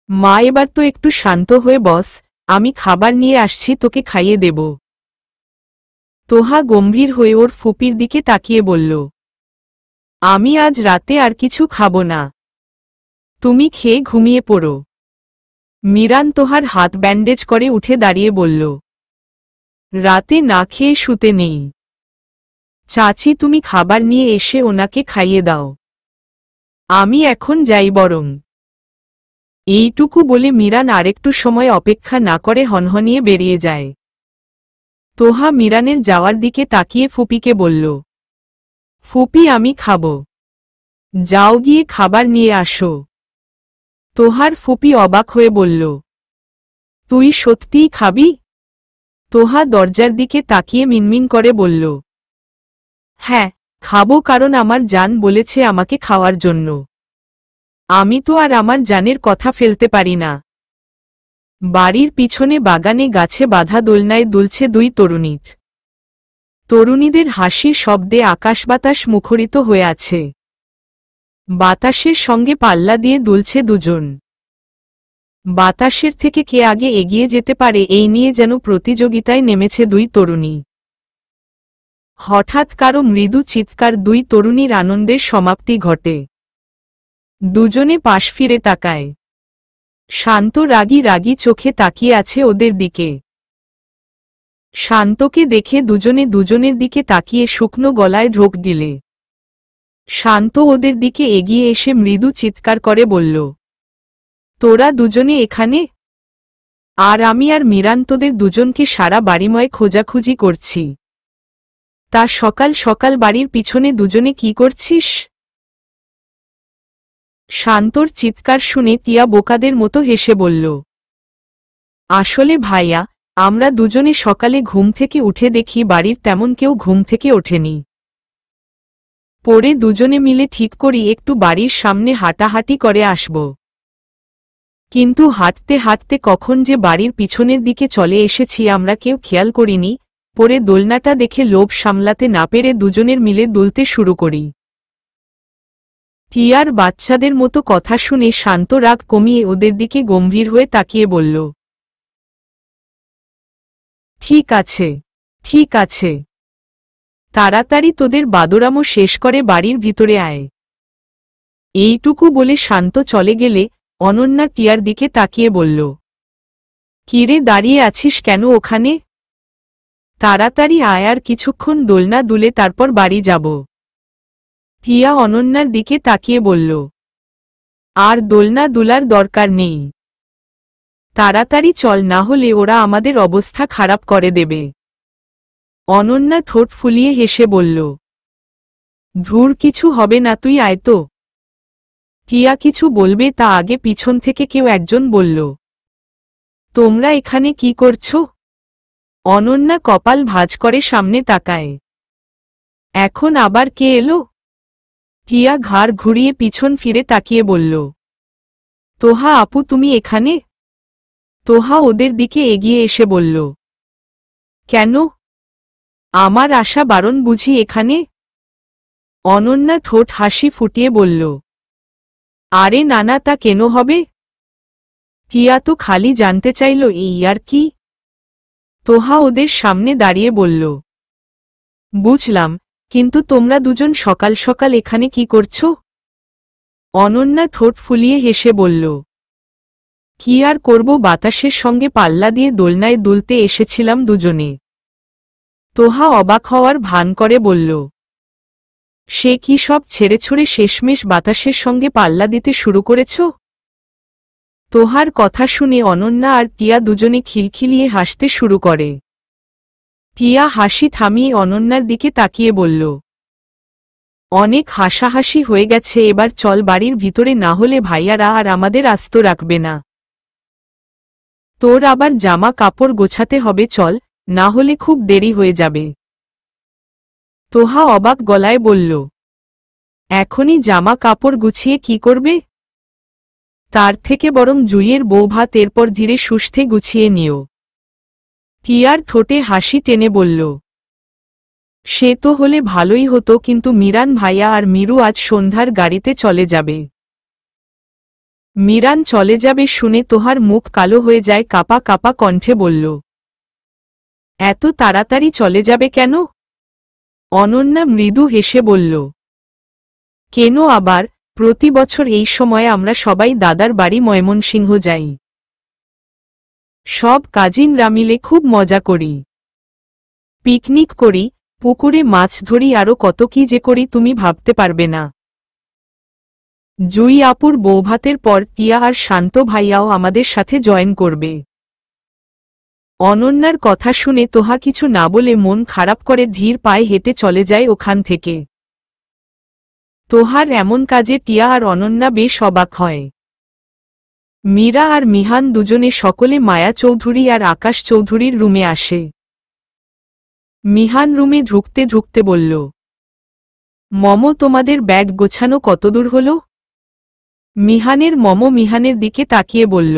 মা এবার তো একটু শান্ত হয়ে বস, আমি খাবার নিয়ে আসছি, তোকে খাইয়ে দেব। তোহা গম্ভীর হয়ে ওর ফুপির দিকে তাকিয়ে বলল, আমি আজ রাতে আর কিছু খাবো না, তুমি খেয়ে ঘুমিয়ে পড়ো। মীরান তোহার হাত ব্যান্ডেজ করে উঠে দাঁড়িয়ে বলল, রাতে না খেয়ে শুতে নেই। চাচি তুমি খাবার নিয়ে এসে ওনাকে খাইয়ে দাও, আমি এখন যাই বরং। এইটুকু বলে মীরান আরেকটু সময় অপেক্ষা না করে হনহনিয়ে বেরিয়ে যায়। তোহা মীরানের যাওয়ার দিকে তাকিয়ে ফুপিকে বলল, ফুপি আমি খাব, যাও গিয়ে খাবার নিয়ে আসো। তোহার ফুপি অবাক হয়ে বলল, তুই সত্যিই খাবি? তোহা দরজার দিকে তাকিয়ে মিনমিন করে বলল, হ্যাঁ খাবো, কারণ আমার জান বলেছে আমাকে খাওয়ার জন্য। আমি তো আর আমার জানের কথা ফেলতে পারি না। বাড়ির পিছনে বাগানে গাছে বাঁধা দোলনায় দুলছে দুই তরুণী। তরুণীদের হাসির শব্দে আকাশ বাতাস মুখরিত হয়ে আছে। বাতাসের সঙ্গে পাল্লা দিয়ে দুলছে দুজন। বাতাসের থেকে কে আগে এগিয়ে যেতে পারে এই নিয়ে যেন প্রতিযোগিতায় নেমেছে দুই তরুণী। হঠাৎ কারো মৃদু চিৎকার, দুই তরুণীর আনন্দের সমাপ্তি ঘটে। দুজনে পাশ ফিরে তাকায়। শান্ত রাগী রাগী চোখে তাকিয়ে আছে ওদের দিকে। শান্তকে দেখে দুজনে দুজনের দিকে তাকিয়ে শুকনো গলায় ঢোক গিলে। শান্ত ওদের দিকে এগিয়ে এসে মৃদু চিৎকার করে বলল, তোরা দুজনে এখানে? আর আমি আর মীরান তোদের দুজনকে সারা বাড়িময় খোঁজাখুঁজি করছি। তা সকাল সকাল বাড়ির পিছনে দুজনে কি করছিস? শান্তর চিৎকার শুনে টিয়া বোকাদের মতো হেসে বলল, আসলে ভাইয়া, আমরা দুজনে সকালে ঘুম থেকে উঠে দেখি বাড়ির তেমন কেউ ঘুম থেকে ওঠেনি। পরে দুজনে মিলে ঠিক করি একটু বাড়ির সামনে হাঁটাহাঁটি করে আসব। কিন্তু হাঁটতে হাঁটতে কখন যে বাড়ির পিছনের দিকে চলে এসেছি আমরা কেউ খেয়াল করিনি। পরে দোলনাটা দেখে লোভ সামলাতে না পেরে দুজনের মিলে দুলতে শুরু করি। টিয়ার বাচ্চাদের মতো কথা শুনে শান্ত রাগ কমিয়ে ওদের দিকে গম্ভীর হয়ে তাকিয়ে বলল, ঠিক আছে ঠিক আছে, তাড়াতাড়ি তোদের বাদরামো শেষ করে বাড়ির ভিতরে আয়। এইটুকু বলে শান্ত চলে গেলে অনন্যা টিয়ার দিকে তাকিয়ে বলল, কিরে দাঁড়িয়ে আছিস কেন ওখানে? তাড়াতাড়ি আয়, আর কিছুক্ষণ দোলনা দুলে তারপর বাড়ি যাব। টিয়া অনন্যার দিকে তাকিয়ে বলল, আর দোলনা দুলার দরকার নেই, তাড়াতাড়ি চল, না হলে ওরা আমাদের অবস্থা খারাপ করে দেবে। অনন্যা ঠোঁট ফুলিয়ে হেসে বলল, ধুর, কিছু হবে না, তুই আয় তো। টিয়া কিছু বলবে তা আগে পিছন থেকে কেউ একজন বলল, তোমরা এখানে কি করছো? অনন্যা কপাল ভাঁজ করে সামনে তাকায়। এখন আবার কে এলো? টিয়া ঘাড় ঘুরিয়ে পিছন ফিরে তাকিয়ে বলল, তোহা আপু তুমি এখানে? তোহা ওদের দিকে এগিয়ে এসে বলল, কেন? আমার আশা বারণ বুঝি এখানে? অনন্যা ঠোঁট হাসি ফুটিয়ে বলল, আরে নানা তা কেন হবে? টিয়া তো খালি জানতে চাইল এই আর কি। তোহা ওদের সামনে দাঁড়িয়ে বলল, বুঝলাম, কিন্তু তোমরা দুজন সকাল সকাল এখানে কি করছো? অনন্যা ঠোঁট ফুলিয়ে হেসে বলল, কি আর করব, বাতাসের সঙ্গে পাল্লা দিয়ে দোলনায় দুলতে এসেছিলাম দুজনে। তোহা অবাক হওয়ার ভান করে বলল, সে কি সব ছেড়ে ছুড়ে শেষমেশ বাতাসের সঙ্গে পাল্লা দিতে শুরু করেছ? তোহার কথা শুনে অনন্যা আর টিয়া দুজনে খিলখিলিয়ে হাসতে শুরু করে। টিয়া হাসি থামিয়ে অনন্যার দিকে তাকিয়ে বলল, অনেক হাসাহাসি হয়ে গেছে, এবার চল বাড়ির ভিতরে, না হলে ভাইয়ারা আর আমাদের আস্ত রাখবে না। তোর আবার জামা কাপড় গোছাতে হবে, চল, না হলে খুব দেরি হয়ে যাবে। তোহা অবাক গলায় বলল, এখনই জামা কাপড় গুছিয়ে কি করবে? তার থেকে বরং জুইয়ের বৌভাত এরপর ধীরে সুস্থে গুছিয়ে নিও। টিয়ার ঠোঁটে হাসি টেনে বলল, সে তো হলে ভালোই হতো, কিন্তু মিরান ভাইয়া আর মিরু আজ সন্ধ্যার গাড়িতে চলে যাবে। মিরান চলে যাবে শুনে তোহার মুখ কালো হয়ে যায়, কাপা কাপা কণ্ঠে বলল, এত তাড়াতাড়ি চলে যাবে কেন? অনন্যা মৃদু হেসে বলল, কেন আবার, প্রতি বছর এই সময়ে আমরা সবাই দাদার বাড়ি ময়মনসিংহ যাই। সব কাজিনরা মিলে খুব মজা করি, পিকনিক করি, পুকুরে মাছ ধরি, আরও কত কি যে করি তুমি ভাবতে পারবে না। জুই আপুর বৌভাতের পর টিয়া আর শান্ত ভাইয়াও আমাদের সাথে জয়েন করবে। অনন্যার কথা শুনে তোহা কিছু না বলে মন খারাপ করে ধীর পায়ে হেঁটে চলে যায় ওখান থেকে। তোহার এমন কাজে টিয়া আর অনন্যা বেশ অবাক হয়। মীরা আর মিহান দুজনে সকলে মায়া চৌধুরী আর আকাশ চৌধুরীর রুমে আসে। মিহান রুমে ঢুকতে ঢুকতে বলল, মম তোমাদের ব্যাগ গোছানো কতদূর হল? মিহানের মম মিহানের দিকে তাকিয়ে বলল,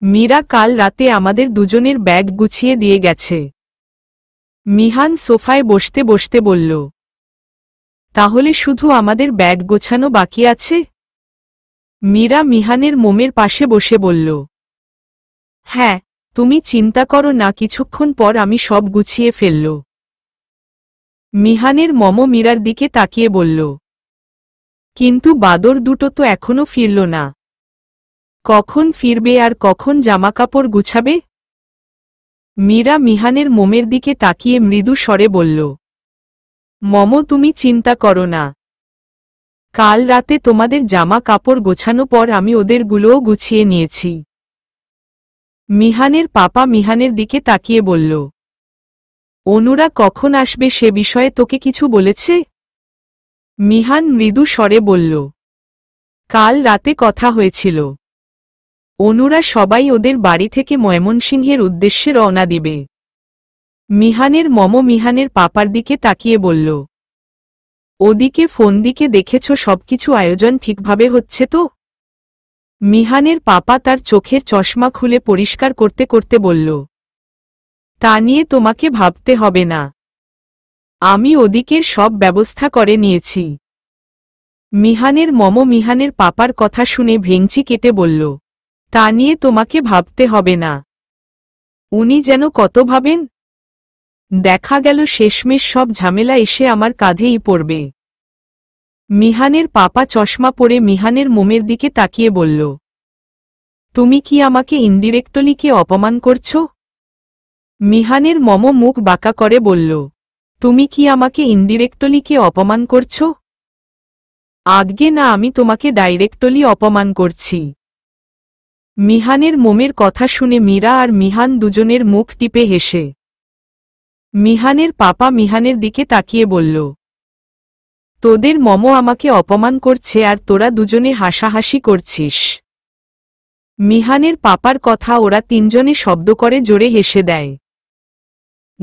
মীরা কাল রাতে আমাদের দুজনের ব্যাগ গুছিয়ে দিয়ে গেছে। মিহান সোফায় বসতে বসতে বলল, তাহলে শুধু আমাদের ব্যাগ গোছানো বাকি আছে? মীরা মিহানের মোমের পাশে বসে বলল, হ্যাঁ, তুমি চিন্তা করো না, কিছুক্ষণ পর আমি সব গুছিয়ে ফেলল। মিহানের মম মীরার দিকে তাকিয়ে বলল, কিন্তু বাদর দুটো তো এখনো ফিরল না। কখন ফিরবে আর কখন জামাকাপড় গুছাবে? মীরা মিহানের মোমের দিকে তাকিয়ে মৃদু স্বরে বলল, মম তুমি চিন্তা করো না, কাল রাতে তোমাদের জামা কাপড় গোছানো পর আমি ওদেরগুলোও গুছিয়ে নিয়েছি। মিহানের পাপা মিহানের দিকে তাকিয়ে বলল, অনুরা কখন আসবে সে বিষয়ে তোকে কিছু বলেছে? মিহান মৃদু স্বরে বলল, কাল রাতে কথা হয়েছিল। অনুরা সবাই ওদের বাড়ি থেকে ময়মনসিংহের উদ্দেশ্যে রওনা দিবে। মিহানের মম মিহানের পাপার দিকে তাকিয়ে বলল, ওদিকে ফোন দিকে দেখেছ সবকিছু আয়োজন ঠিকভাবে হচ্ছে তো? মিহানের পাপা তার চোখের চশমা খুলে পরিষ্কার করতে করতে বলল, তা নিয়ে তোমাকে ভাবতে হবে না, আমি ওদিকের সব ব্যবস্থা করে নিয়েছি। মিহানের মম মিহানের পাপার কথা শুনে ভেঙচি কেটে বলল, তা নিয়ে তোমাকে ভাবতে হবে না। উনি যেন কত ভাবেন, দেখা গেল শেষমেশ সব ঝামেলা এসে আমার কাঁধেই পড়বে। মিহানের পাপা চশমা পরে মিহানের মোমের দিকে তাকিয়ে বলল, তুমি কি আমাকে ইনডিরেক্টলি অপমান করছো? মিহানের মম মুখ বাঁকা করে বলল, তুমি কি আমাকে ইনডিরেক্টলি অপমান করছো? আজ্ঞে না, আমি তোমাকে ডাইরেক্টলি অপমান করছি। মিহানের মোমের কথা শুনে মীরা আর মিহান দুজনের মুখ টিপে হেসে। মিহানের পাপা মিহানের দিকে তাকিয়ে বলল, তোদের মম আমাকে অপমান করছে আর তোরা দুজনে হাসাহাসি করছিস। মিহানের পাপার কথা ওরা তিনজনে শব্দ করে জোরে হেসে দেয়।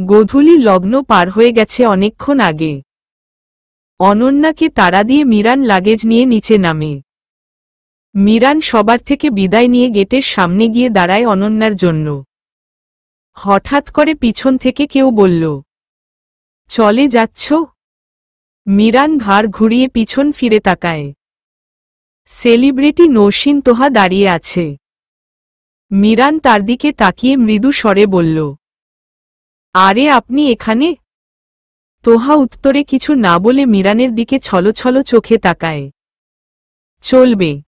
গোধূলি লগ্ন পার হয়ে গেছে অনেকক্ষণ আগে। অনন্যাকে তাড়া দিয়ে মিরান লাগেজ নিয়ে নিচে নামে। মিরান সবার থেকে বিদায় নিয়ে গেটের সামনে গিয়ে দাঁড়ায় অনন্যার জন্য। হঠাৎ করে পিছন থেকে কেউ বলল, চলে যাচ্ছ? মিরান ঘাড় ঘুরিয়ে পিছন ফিরে তাকায়। সেলিব্রিটি নৌসিন তোহা দাঁড়িয়ে আছে। মিরান তার দিকে তাকিয়ে মৃদু স্বরে বলল, আরে আপনি এখানে? তোহা উত্তরে কিছু না বলে মিরানের দিকে ছলছল চোখে তাকায়। চলবে।